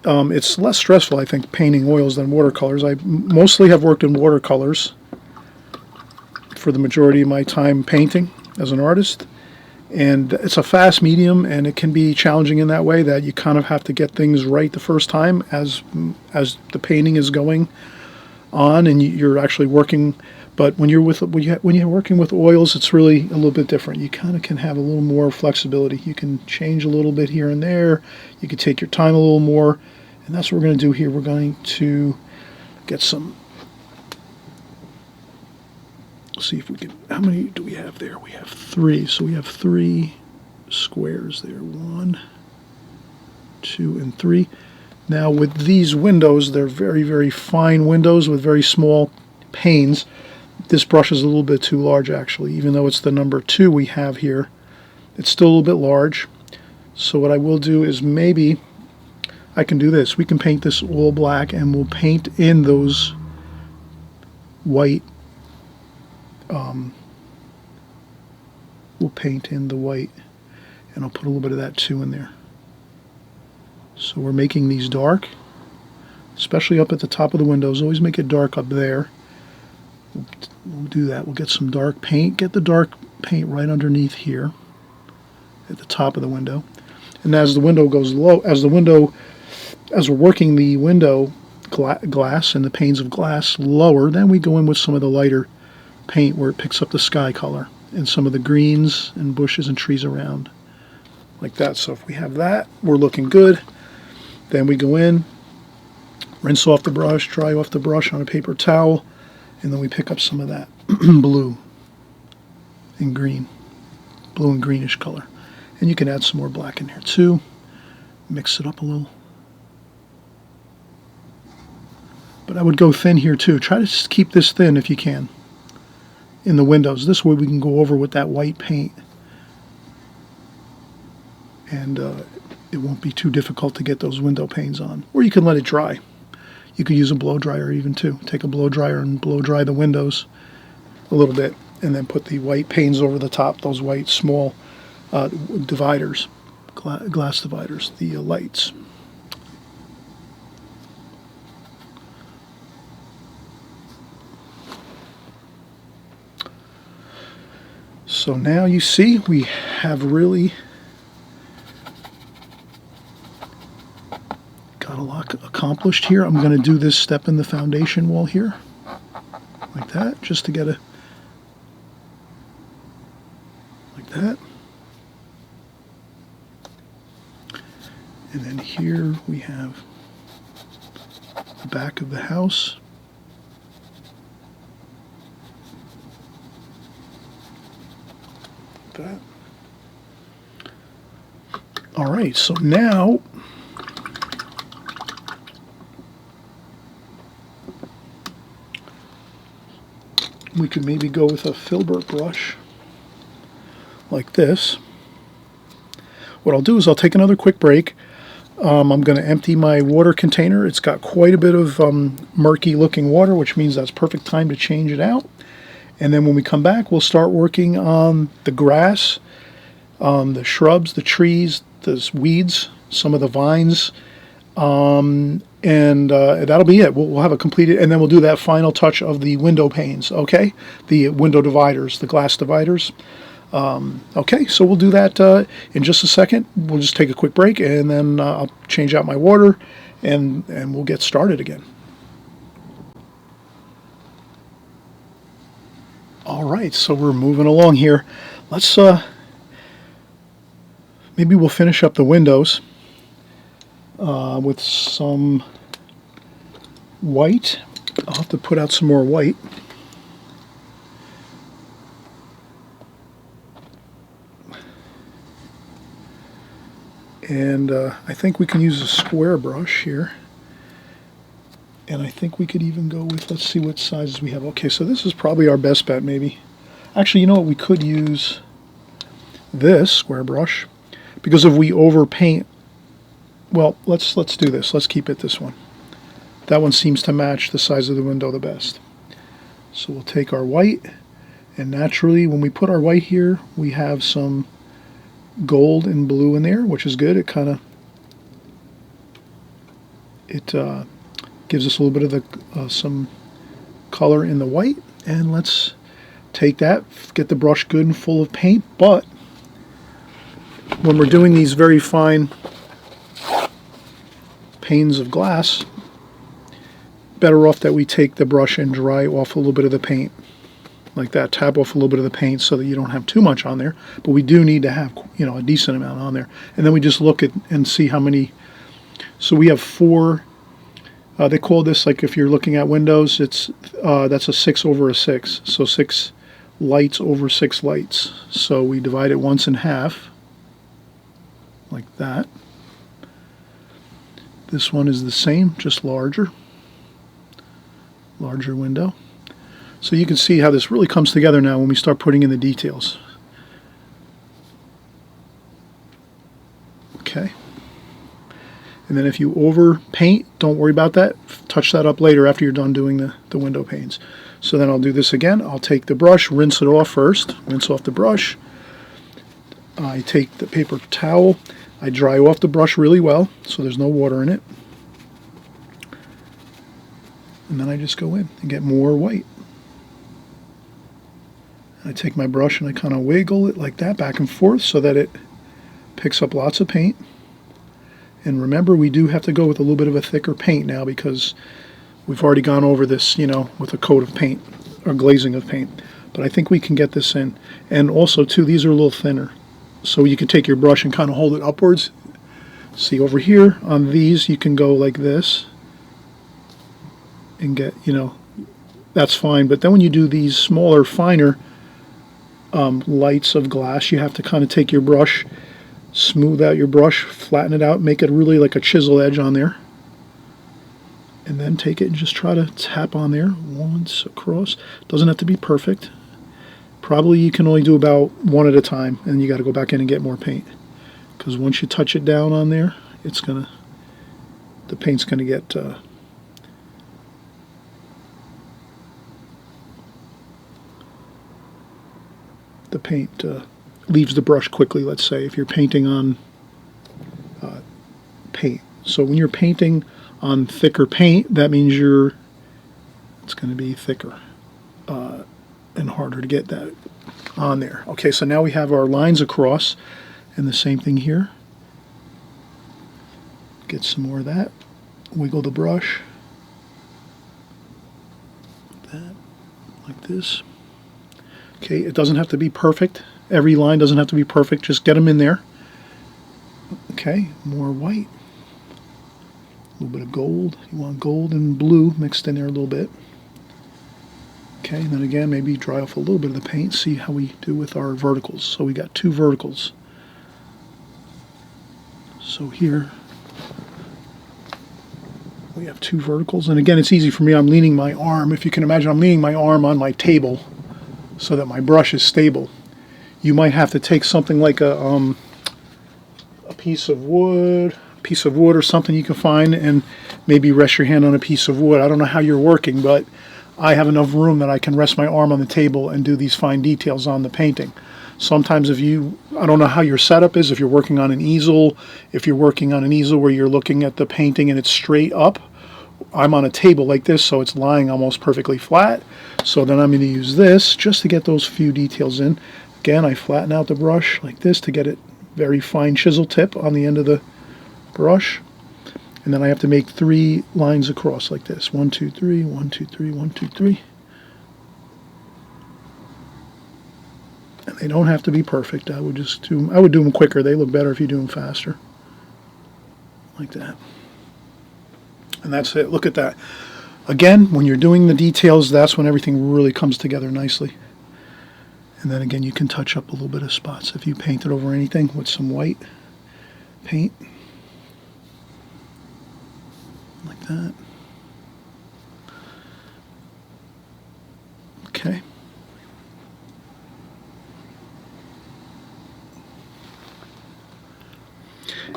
it's less stressful, I think, painting oils than watercolors. I mostly have worked in watercolors for the majority of my time painting as an artist. And it's a fast medium, and it can be challenging in that way that you kind of have to get things right the first time as the painting is going on, and you're actually working But when you're working with oils, it's really a little bit different. You kind of can have a little more flexibility. You can change a little bit here and there. You can take your time a little more, and that's what we're going to do here. We're going to get some. Let's see if we can. How many do we have there? We have 3. So we have 3 squares there. 1, 2, and 3. Now with these windows, they're very, very fine windows with very small panes. This brush is a little bit too large, actually. Even though it's the number 2 we have here, it's still a little bit large. So what I will do is maybe I can do this. We can paint this all black, and we'll paint in those white. We'll paint in the white, and I'll put a little bit of that too in there. So we're making these dark, especially up at the top of the windows. Always make it dark up there. We'll do that. We'll get some dark paint. Get the dark paint right underneath here at the top of the window. And as the window goes low, as we're working the window glass and the panes of glass lower, then we go in with some of the lighter paint where it picks up the sky color and some of the greens and bushes and trees around like that. So if we have that, we're looking good. Then we go in, rinse off the brush, dry off the brush on a paper towel, and then we pick up some of that blue and green, blue and greenish color. And you can add some more black in here too. Mix it up a little. But I would go thin here too. Try to keep this thin if you can in the windows. This way we can go over with that white paint. And it won't be too difficult to get those window panes on. Or you can let it dry. You could use a blow dryer even too. Take a blow dryer and blow dry the windows a little bit, and then put the white panes over the top, those white small dividers, glass dividers, the lights. So now you see we have really got a lot accomplished here. I'm going to do this step in the foundation wall here, like that, just to get a, like that. And then here we have the back of the house. That. All right, so now we could maybe go with a filbert brush like this. What I'll do is I'll take another quick break. I'm going to empty my water container. It's got quite a bit of murky looking water, which means that's perfect time to change it out. And then when we come back, we'll start working on the grass, the shrubs, the trees, the weeds, some of the vines, and that'll be it. We'll have a completed, and then we'll do that final touch of the window panes, okay? The window dividers, the glass dividers. Okay, so we'll do that in just a second. We'll just take a quick break, and then I'll change out my water, and we'll get started again. All right, so we're moving along here. Let's maybe we'll finish up the windows with some white. I'll have to put out some more white. And I think we can use a square brush here. And I think we could even go with, let's see what sizes we have. Okay, so this is probably our best bet, maybe. Actually, you know what? We could use this square brush, because if we overpaint, well, let's do this. Let's keep it this one. That one seems to match the size of the window the best. So we'll take our white, and naturally, when we put our white here, we have some gold and blue in there, which is good. It kind of gives us a little bit of some color in the white. And let's take that, get the brush good and full of paint. But when we're doing these very fine panes of glass, better off that we take the brush and dry off a little bit of the paint. like that. Tap off a little bit of the paint so that you don't have too much on there, but we do need to have, you know, a decent amount on there. And then we just look at and see how many. So we have 4. They call this, like if you're looking at windows, it's that's a 6 over a 6. So 6 lights over 6 lights. So we divide it once in half, like that. This one is the same, just larger window. So you can see how this really comes together now when we start putting in the details. Okay. And then if you over paint, don't worry about that. Touch that up later after you're done doing the window panes. So then I'll do this again. I'll take the brush, rinse it off first. Rinse off the brush. I take the paper towel. I dry off the brush really well so there's no water in it. And then I just go in and get more white. I take my brush and I kind of wiggle it like that back and forth so that it picks up lots of paint. And remember, we do have to go with a little bit of a thicker paint now because we've already gone over this, you know, with a coat of paint or glazing of paint. But I think we can get this in. And also, too, these are a little thinner. So you can take your brush and kind of hold it upwards. See, over here on these, you can go like this and get, you know, that's fine. But then when you do these smaller, finer lights of glass, you have to kind of take your brush, smooth out your brush, flatten it out, make it really like a chisel edge on there. And then take it and just try to tap on there once across. Doesn't have to be perfect. Probably you can only do about one at a time, and you got to go back in and get more paint. Because once you touch it down on there, it's gonna, the paint's gonna get the paint leaves the brush quickly, let's say, if you're painting on paint. So when you're painting on thicker paint, that means it's going to be thicker and harder to get that on there. Okay, so now we have our lines across, and the same thing here. Get some more of that. Wiggle the brush. That, like this. Okay, it doesn't have to be perfect. Every line doesn't have to be perfect. Just get them in there. Okay, more white. A little bit of gold. You want gold and blue mixed in there a little bit. Okay, and then again, maybe dry off a little bit of the paint. See how we do with our verticals. So we got 2 verticals. So here we have 2 verticals. And again, it's easy for me. I'm leaning my arm. If you can imagine, I'm leaning my arm on my table so that my brush is stable. You might have to take something like a piece of wood or something you can find, and maybe rest your hand on a piece of wood. I don't know how you're working, but I have enough room that I can rest my arm on the table and do these fine details on the painting. Sometimes I don't know how your setup is, if you're working on an easel, where you're looking at the painting and it's straight up. I'm on a table like this, so it's lying almost perfectly flat. So then I'm going to use this just to get those few details in. Again, I flatten out the brush like this to get it very fine chisel tip on the end of the brush. And then I have to make 3 lines across like this. 1, 2, 3, 1, 2, 3, 1, 2, 3. And they don't have to be perfect. I would do them quicker. They look better if you do them faster. Like that. And that's it. Look at that. Again, when you're doing the details, that's when everything really comes together nicely. And then again, you can touch up a little bit of spots if you painted over anything with some white paint. Like that. Okay.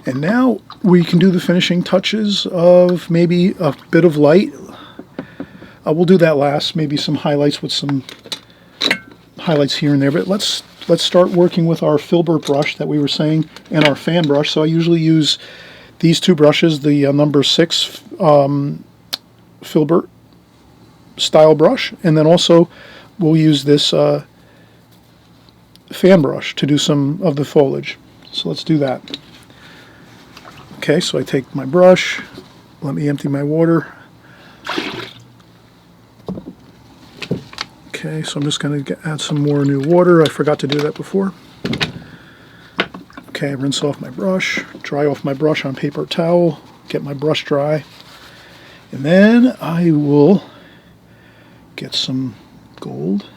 And now we can do the finishing touches of maybe a bit of light. We'll do that last, maybe some highlights with some highlights here and there. But let's start working with our filbert brush that we were saying and our fan brush. So I usually use these 2 brushes, the number 6 filbert style brush, and then also we'll use this fan brush to do some of the foliage. So let's do that. Okay, so I take my brush, let me empty my water. Okay, Okay, so I'm just going to add some more new water. I forgot to do that before. Okay, rinse off my brush, dry off my brush on paper towel, get my brush dry, and then I will get some gold,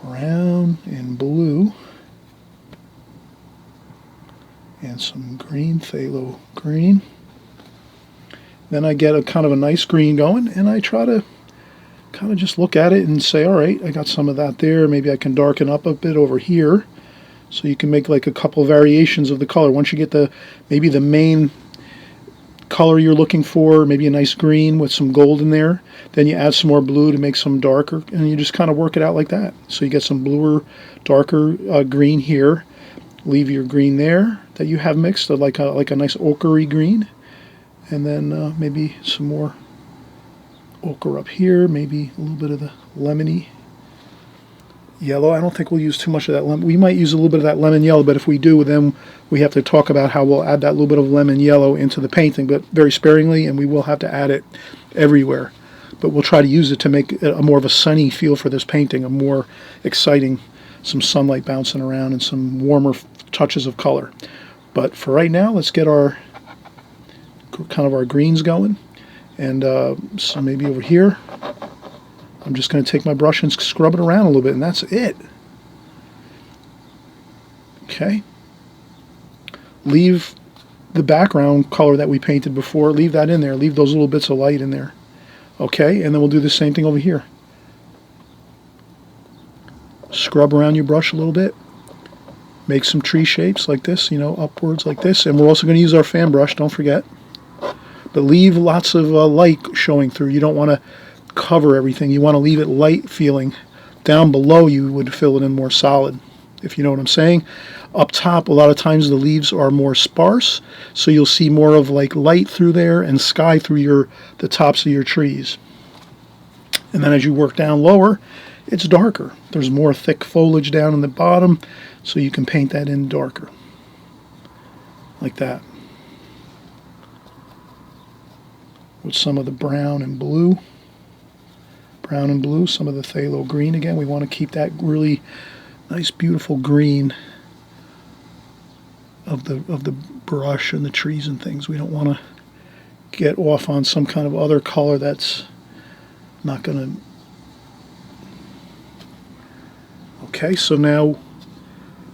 brown, and blue, and some green, phthalo green. Then I get a kind of a nice green going, and I try to kind of just look at it and say, all right, I got some of that there. Maybe I can darken up a bit over here. So you can make like a couple variations of the color. Once you get maybe the main color you're looking for, maybe a nice green with some gold in there, then you add some more blue to make some darker, and you just kind of work it out like that. So you get some bluer, darker green here. Leave your green there that you have mixed, like a nice ochre-y green, and then maybe some more ochre up here, maybe a little bit of the lemony yellow. I don't think we'll use too much of that lemon. We might use a little bit of that lemon yellow, but if we do, then we have to talk about how we'll add that little bit of lemon yellow into the painting, but very sparingly, and we will have to add it everywhere. But we'll try to use it to make a more of a sunny feel for this painting, a more exciting, some sunlight bouncing around and some warmer touches of color. But for right now, let's get our kind of our greens going. And so maybe over here, I'm just going to take my brush and scrub it around a little bit, and that's it. Okay. Leave the background color that we painted before, leave that in there. Leave those little bits of light in there. Okay, and then we'll do the same thing over here. Scrub around your brush a little bit. Make some tree shapes like this, upwards like this. And we're also going to use our fan brush, don't forget. But leave lots of light showing through. You don't want to cover everything. You want to leave it light feeling. Down below you would fill it in more solid, if you know what I'm saying. Up top, a lot of times the leaves are more sparse, so you'll see more of like light through there and sky through the tops of your trees. And then as you work down lower, it's darker. There's more thick foliage down in the bottom, so you can paint that in darker. Like that. With some of the brown and blue. Brown and blue, some of the phthalo green again. We want to keep that really nice, beautiful green of the brush and the trees and things. We don't want to get off on some kind of other color that's not going to... Okay, so now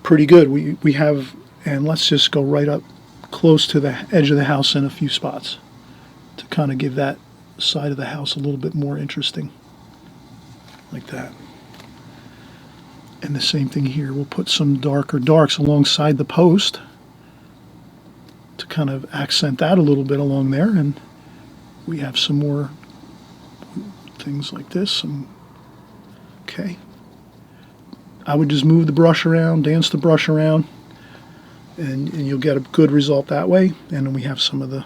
pretty good. We have, and let's just go right up close to the edge of the house in a few spots to kind of give that side of the house a little bit more interesting. Like that. And the same thing here. We'll put some darker darks alongside the post to kind of accent that a little bit along there. And we have some more things like this. Okay. I would just move the brush around, dance the brush around, and you'll get a good result that way. And then we have some of the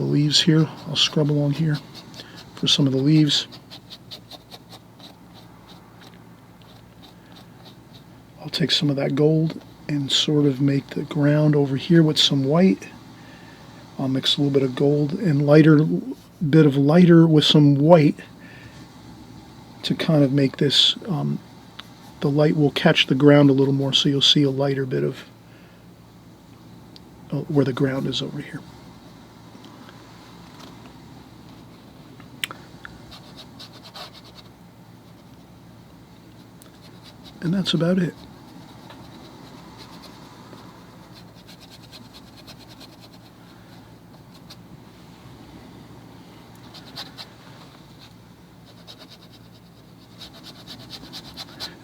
leaves here. I'll scrub along here for some of the leaves. I'll take some of that gold and sort of make the ground over here with some white. I'll mix a little bit of gold and bit of lighter with some white to kind of make this, the light will catch the ground a little more, so you'll see a lighter bit of where the ground is over here. And that's about it.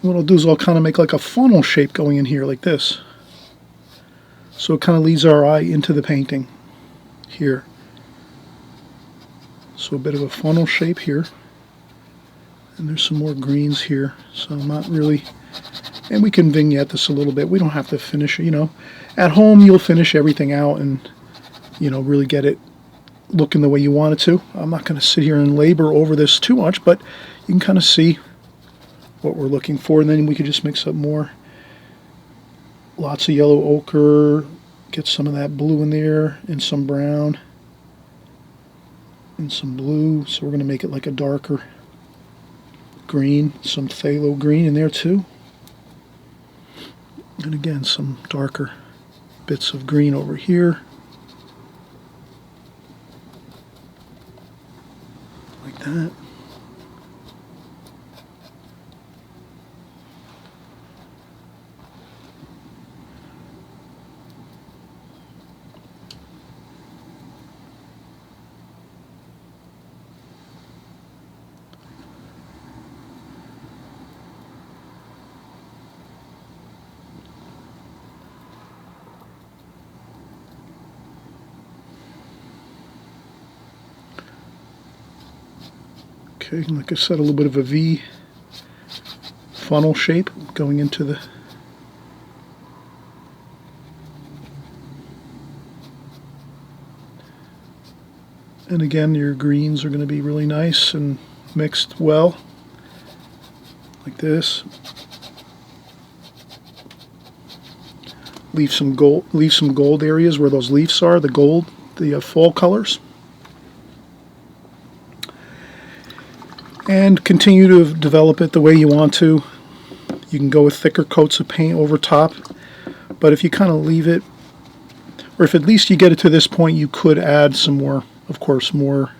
And what I'll do is I'll kind of make like a funnel shape going in here like this. So it kind of leads our eye into the painting here. So a bit of a funnel shape here. And there's some more greens here. So I'm not really... And we can vignette this a little bit. We don't have to finish, At home, you'll finish everything out and, really get it looking the way you want it to. I'm not going to sit here and labor over this too much, but you can kind of see what we're looking for. And then we could just mix up more. Lots of yellow ochre. Get some of that blue in there and some brown. and some blue, so we're going to make it like a darker green, some phthalo green in there too. And again, some darker bits of green over here. Like that. Okay, like I said, a little bit of a V funnel shape going into the and again, your greens are going to be really nice and mixed well, like this. Leave some gold areas where those leaves are, the gold, the fall colors. And continue to develop it the way you want to. You can go with thicker coats of paint over top, but if you kind of leave it, or if at least you get it to this point, you could add some more, of course, more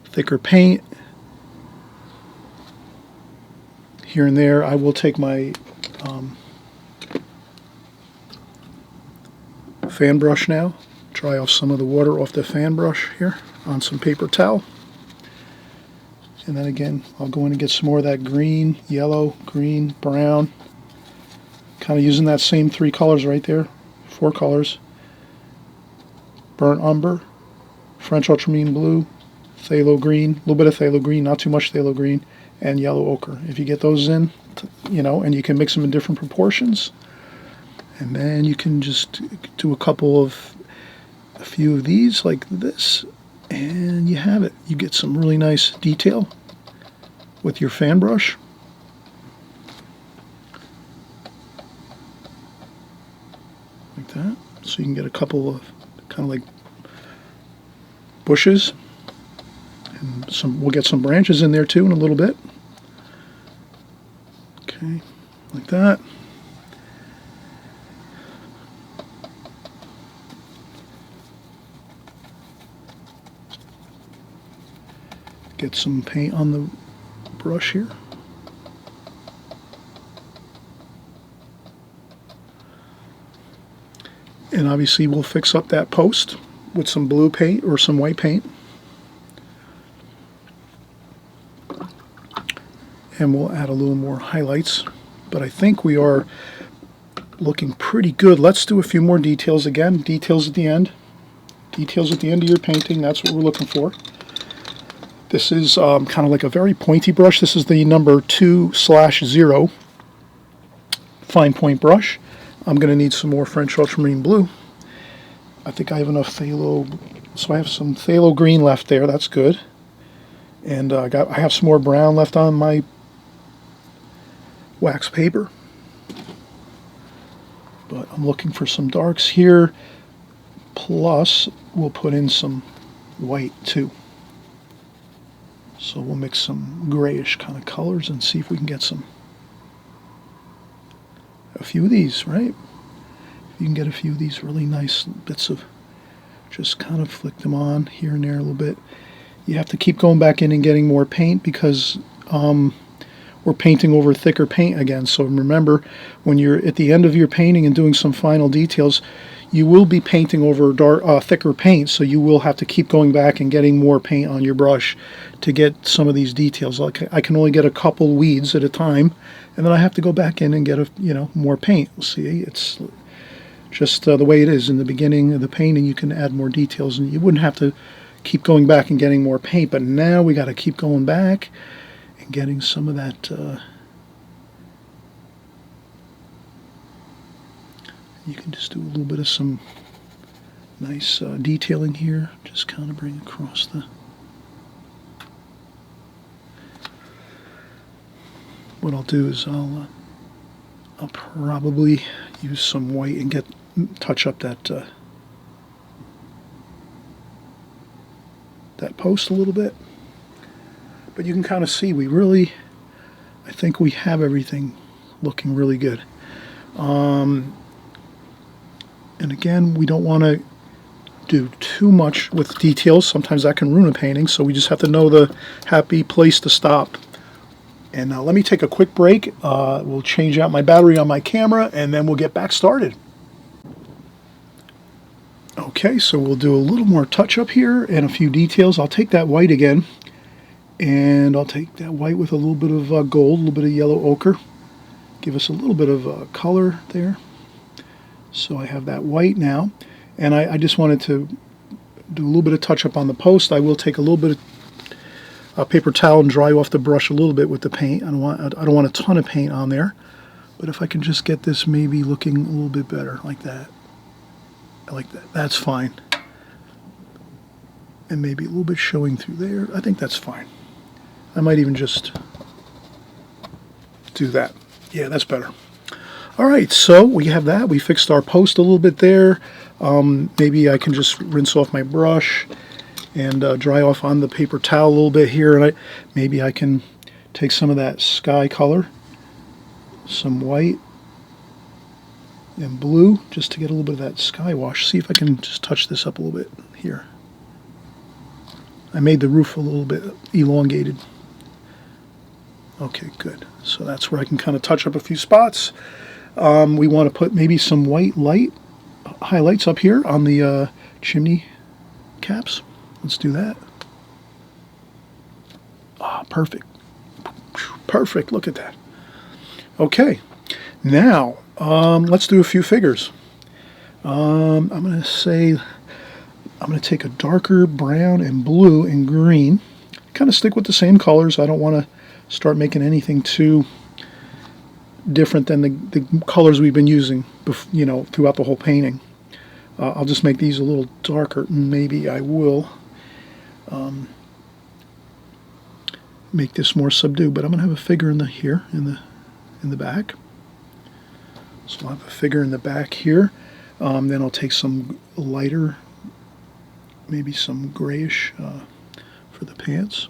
thicker paint here and there. I will take my fan brush now, dry off some of the water off the fan brush here on some paper towel. And then again, I'll go in and get some more of that green, yellow, green, brown. Kind of using that same three colors right there, four colors. Burnt umber, French ultramarine blue, phthalo green, a little bit of phthalo green, not too much phthalo green, and yellow ochre. If you get those in, and you can mix them in different proportions. And then you can just do a few of these like this, and you have it. You get some really nice detail with your fan brush. Like that. So you can get a couple of kind of like bushes. And we'll get some branches in there too in a little bit. Okay, like that. Get some paint on the brush here. And obviously we'll fix up that post with some blue paint or some white paint. And we'll add a little more highlights. But I think we are looking pretty good. Let's do a few more details again. Details at the end. Details at the end of your painting. That's what we're looking for. This is kind of like a very pointy brush. This is the number 2/0 fine point brush. I'm going to need some more French ultramarine blue. I think I have enough phthalo, so I have some phthalo green left there. That's good. And I have some more brown left on my wax paper. But I'm looking for some darks here. Plus, we'll put in some white too. So we'll mix some grayish kind of colors and see if we can get a few of these, right? You can get a few of these really nice bits of, just kind of flick them on here and there a little bit. You have to keep going back in and getting more paint because we're painting over thicker paint again. So remember, when you're at the end of your painting and doing some final details, you will be painting over thicker paint, so you will have to keep going back and getting more paint on your brush to get some of these details. Like I can only get a couple weeds at a time, and then I have to go back in and get more paint. See, it's just the way it is in the beginning of the painting. You can add more details, and you wouldn't have to keep going back and getting more paint. But now we got to keep going back and getting some of that. You can just do a little bit of some nice detailing here. Just kind of bring across the. What I'll do is I'll probably use some white and touch up that that post a little bit. But you can kind of see I think we have everything looking really good. And again, we don't want to do too much with details. Sometimes that can ruin a painting, so we just have to know the happy place to stop. And let me take a quick break. We'll change out my battery on my camera, and then we'll get back started. Okay, so we'll do a little more touch up here and a few details. I'll take that white again, and I'll take that white with a little bit of gold, a little bit of yellow ochre. Give us a little bit of color there. So I have that white now, and I just wanted to do a little bit of touch up on the post. I will take a little bit of paper towel and dry off the brush a little bit with the paint. I don't want a ton of paint on there, but if I can just get this maybe looking a little bit better, like that. I like that. That's fine. And maybe a little bit showing through there. I think that's fine. I might even just do that. Yeah, that's better. All right, so we have that. We fixed our post a little bit there. Maybe I can just rinse off my brush and dry off on the paper towel a little bit here. And maybe I can take some of that sky color, some white and blue, just to get a little bit of that sky wash. See if I can just touch this up a little bit here. I made the roof a little bit elongated. Okay, good. So that's where I can kind of touch up a few spots. We want to put maybe some white light highlights up here on the chimney caps. Let's do that. Ah, perfect. Perfect. Look at that. Okay. Now, let's do a few figures. I'm going to take a darker brown and blue and green. Kind of stick with the same colors. I don't want to start making anything too different than the colors we've been using, throughout the whole painting. I'll just make these a little darker. Maybe I will make this more subdued. But I'm going to have a figure in the back. So I'll have a figure in the back here. Then I'll take some lighter, maybe some grayish for the pants.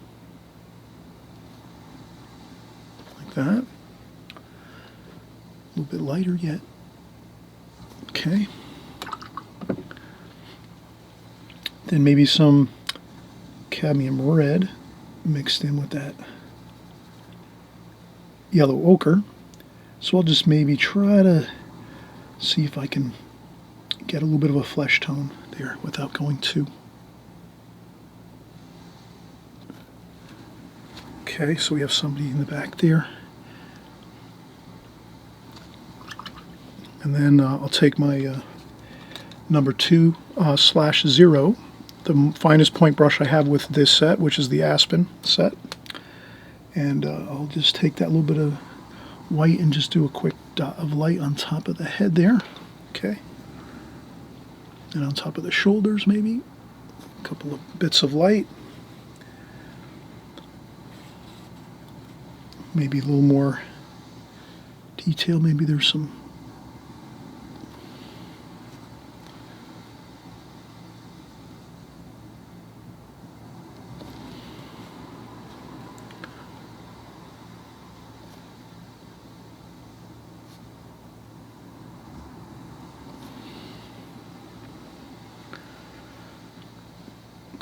Like that. A little bit lighter yet. Okay. Then maybe some cadmium red mixed in with that yellow ochre. So I'll just maybe try to see if I can get a little bit of a flesh tone there without going too. Okay, so we have somebody in the back there. And then I'll take my number 2/0, the finest point brush I have with this set, which is the Aspen set. And I'll just take that little bit of white and just do a quick dot of light on top of the head there. Okay. And on top of the shoulders, maybe a couple of bits of light. Maybe a little more detail. Maybe there's some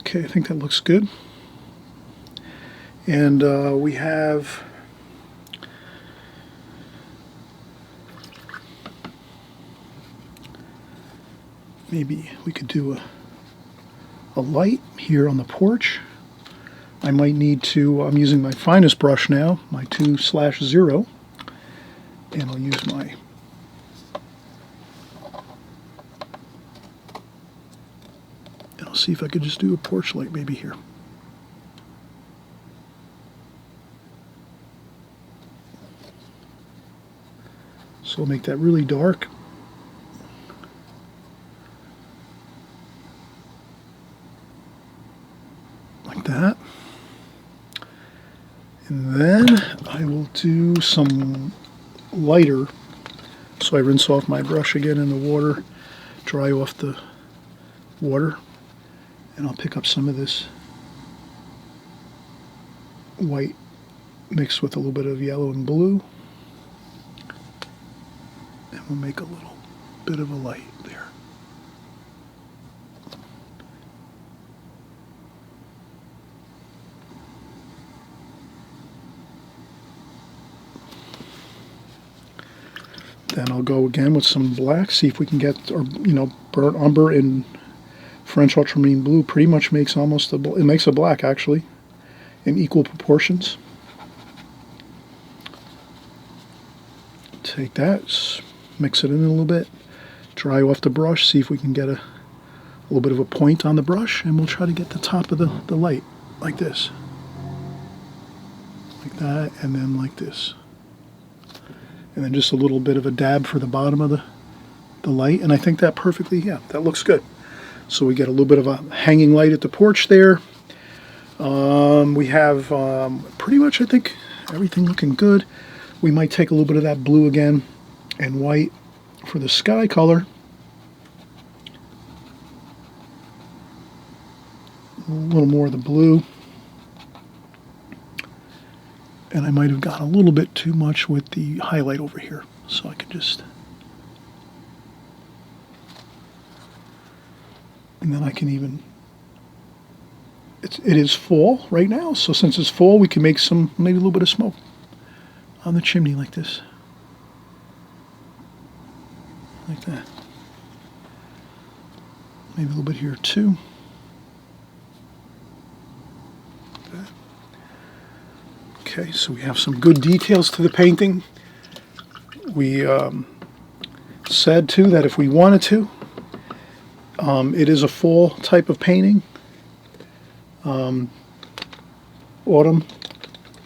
okay, I think that looks good. And we have maybe we could do a light here on the porch. I might need to, I'm using my finest brush now, my 2/0, and I'll use my see if I could just do a porch light maybe here. So I'll make that really dark. Like that. And then I will do some lighter. So I rinse off my brush again in the water, dry off the water. And I'll pick up some of this white mixed with a little bit of yellow and blue. And we'll make a little bit of a light there. Then I'll go again with some black, see if we can get, or burnt umber and French ultramarine blue pretty much makes almost it makes a black actually, in equal proportions. Take that, mix it in a little bit, dry off the brush, see if we can get a little bit of a point on the brush, and we'll try to get the top of the light like this. Like that, and then like this. And then just a little bit of a dab for the bottom of the light, and I think that perfectly, yeah, that looks good. So we get a little bit of a hanging light at the porch there. We have pretty much, I think, everything looking good. We might take a little bit of that blue again and white for the sky color. A little more of the blue. And I might have gone a little bit too much with the highlight over here. So I can just... And then I can even... It is fall right now, so since it's fall, we can make maybe a little bit of smoke on the chimney like this. Like that. Maybe a little bit here too. Like that. Okay, so we have some good details to the painting. We said too that if we wanted to, it is a fall type of painting. Autumn.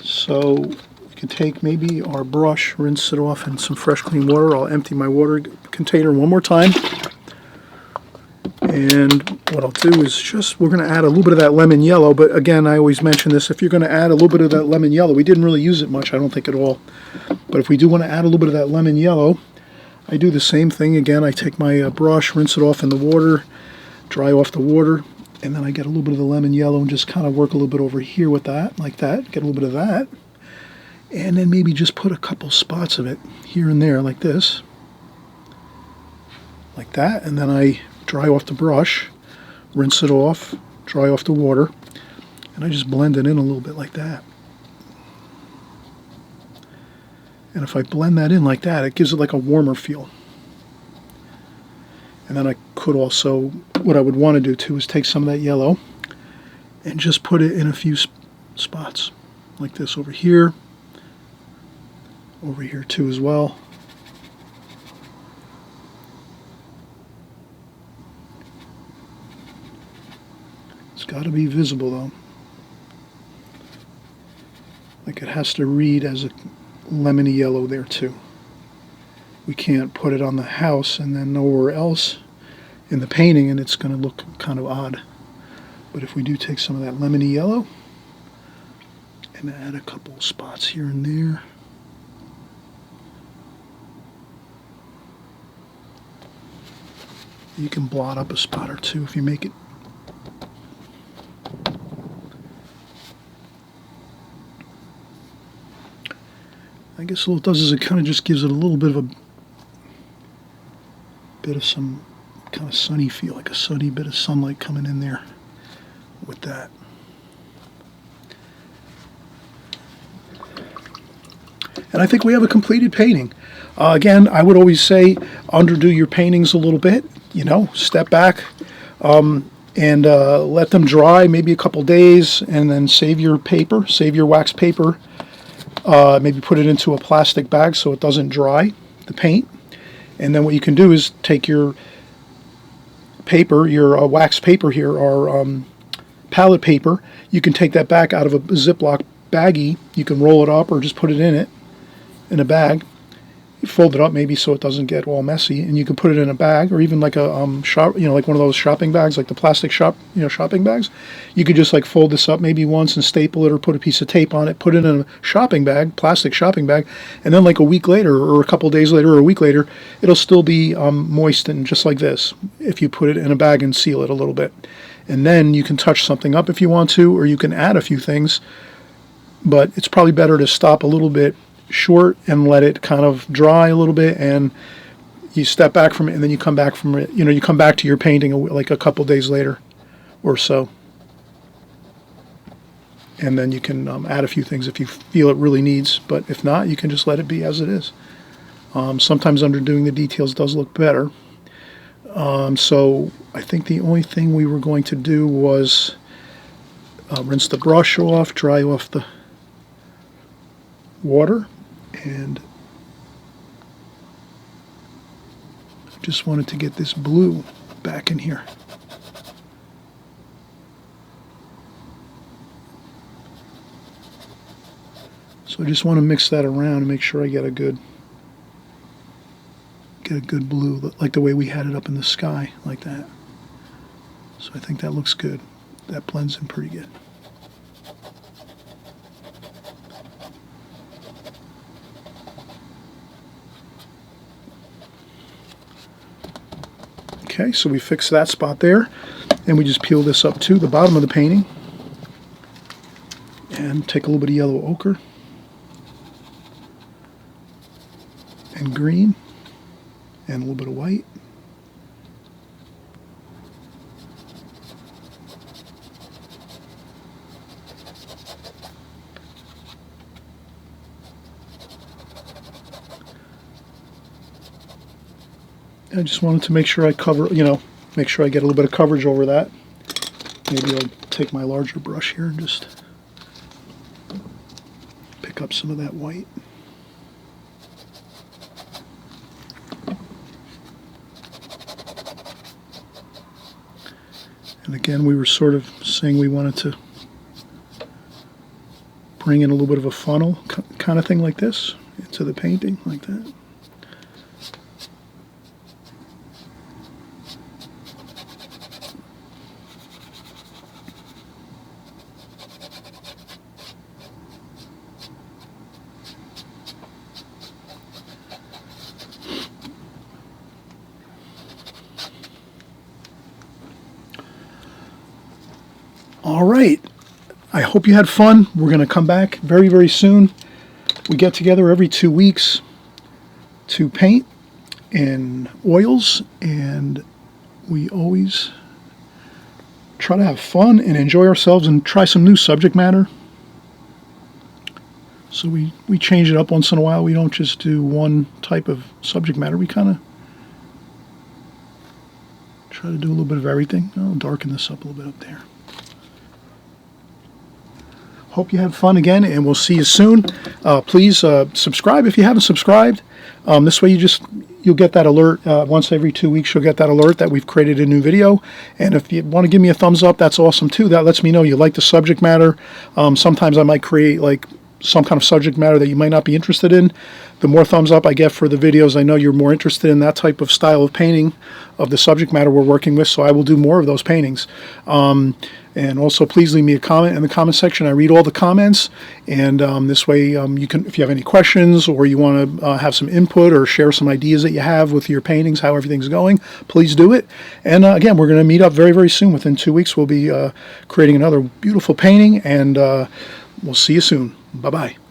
So we can take maybe our brush, rinse it off in some fresh clean water. I'll empty my water container one more time. And what I'll do is we're going to add a little bit of that lemon yellow, but again, I always mention this, if you're going to add a little bit of that lemon yellow, we didn't really use it much, I don't think at all, but if we do want to add a little bit of that lemon yellow, I do the same thing again. I take my brush, rinse it off in the water, dry off the water, and then I get a little bit of the lemon yellow and just kind of work a little bit over here with that, like that, get a little bit of that, and then maybe just put a couple spots of it here and there like this, like that, and then I dry off the brush, rinse it off, dry off the water, and I just blend it in a little bit like that. And if I blend that in like that, it gives it like a warmer feel. And then I could also, what I would want to do too is take some of that yellow and just put it in a few spots, like this over here too as well. It's got to be visible though. Like it has to read as a lemony yellow there too. We can't put it on the house and then nowhere else in the painting and it's going to look kind of odd. But if we do take some of that lemony yellow and add a couple spots here and there. You can blot up a spot or two if you make it. I guess what it does is it kind of just gives it a little bit of some kind of sunny feel, like a sunny bit of sunlight coming in there with that. And I think we have a completed painting. Again, I would always say underdo your paintings a little bit, step back and let them dry maybe a couple days and then save your paper, save your wax paper. Maybe put it into a plastic bag so it doesn't dry, the paint. And then what you can do is take your paper, your wax paper here, or palette paper. You can take that back out of a Ziploc baggie. You can roll it up or just put it in a bag. You fold it up maybe so it doesn't get all messy, and you can put it in a bag or even like a shop, like one of those shopping bags, like the plastic shopping bags. You could just like fold this up maybe once and staple it or put a piece of tape on it, put it in a shopping bag, plastic shopping bag, and then like a week later or a couple days later or a week later, it'll still be moistened just like this if you put it in a bag and seal it a little bit. And then you can touch something up if you want to, or you can add a few things but it's probably better to stop a little bit short and let it kind of dry a little bit, and you step back from it, and then you come back from it. You come back to your painting like a couple days later or so. And then you can add a few things if you feel it really needs, but if not, you can just let it be as it is. Sometimes underdoing the details does look better. So I think the only thing we were going to do was rinse the brush off, dry off the water, and just wanted to get this blue back in here. So I just want to mix that around and make sure I get a good blue, like the way we had it up in the sky, like that. So I think that looks good. That blends in pretty good. Okay, so we fixed that spot there, and we just peel this up to the bottom of the painting and take a little bit of yellow ochre and green and a little bit of white. I just wanted to make sure I cover, make sure I get a little bit of coverage over that. Maybe I'll take my larger brush here and just pick up some of that white. And again, we were sort of saying we wanted to bring in a little bit of a funnel kind of thing like this into the painting, like that. All right, I hope you had fun. We're going to come back very, very soon. We get together every 2 weeks to paint in oils, and we always try to have fun and enjoy ourselves and try some new subject matter. So we change it up once in a while. We don't just do one type of subject matter. We kind of try to do a little bit of everything. I'll darken this up a little bit up there. Hope you had fun again, and we'll see you soon. Please subscribe if you haven't subscribed. This way you'll get that alert once every 2 weeks. You'll get that alert that we've created a new video. And if you want to give me a thumbs up, that's awesome too. That lets me know you like the subject matter. Sometimes I might create like some kind of subject matter that you might not be interested in. The more thumbs up I get for the videos, I know you're more interested in that type of style of painting of the subject matter we're working with, so I will do more of those paintings. And also, please leave me a comment in the comment section. I read all the comments, and this way you can, if you have any questions or you want to have some input or share some ideas that you have with your paintings, how everything's going, please do it. And again, we're going to meet up very, very soon. Within 2 weeks, we'll be creating another beautiful painting, and we'll see you soon. Bye-bye.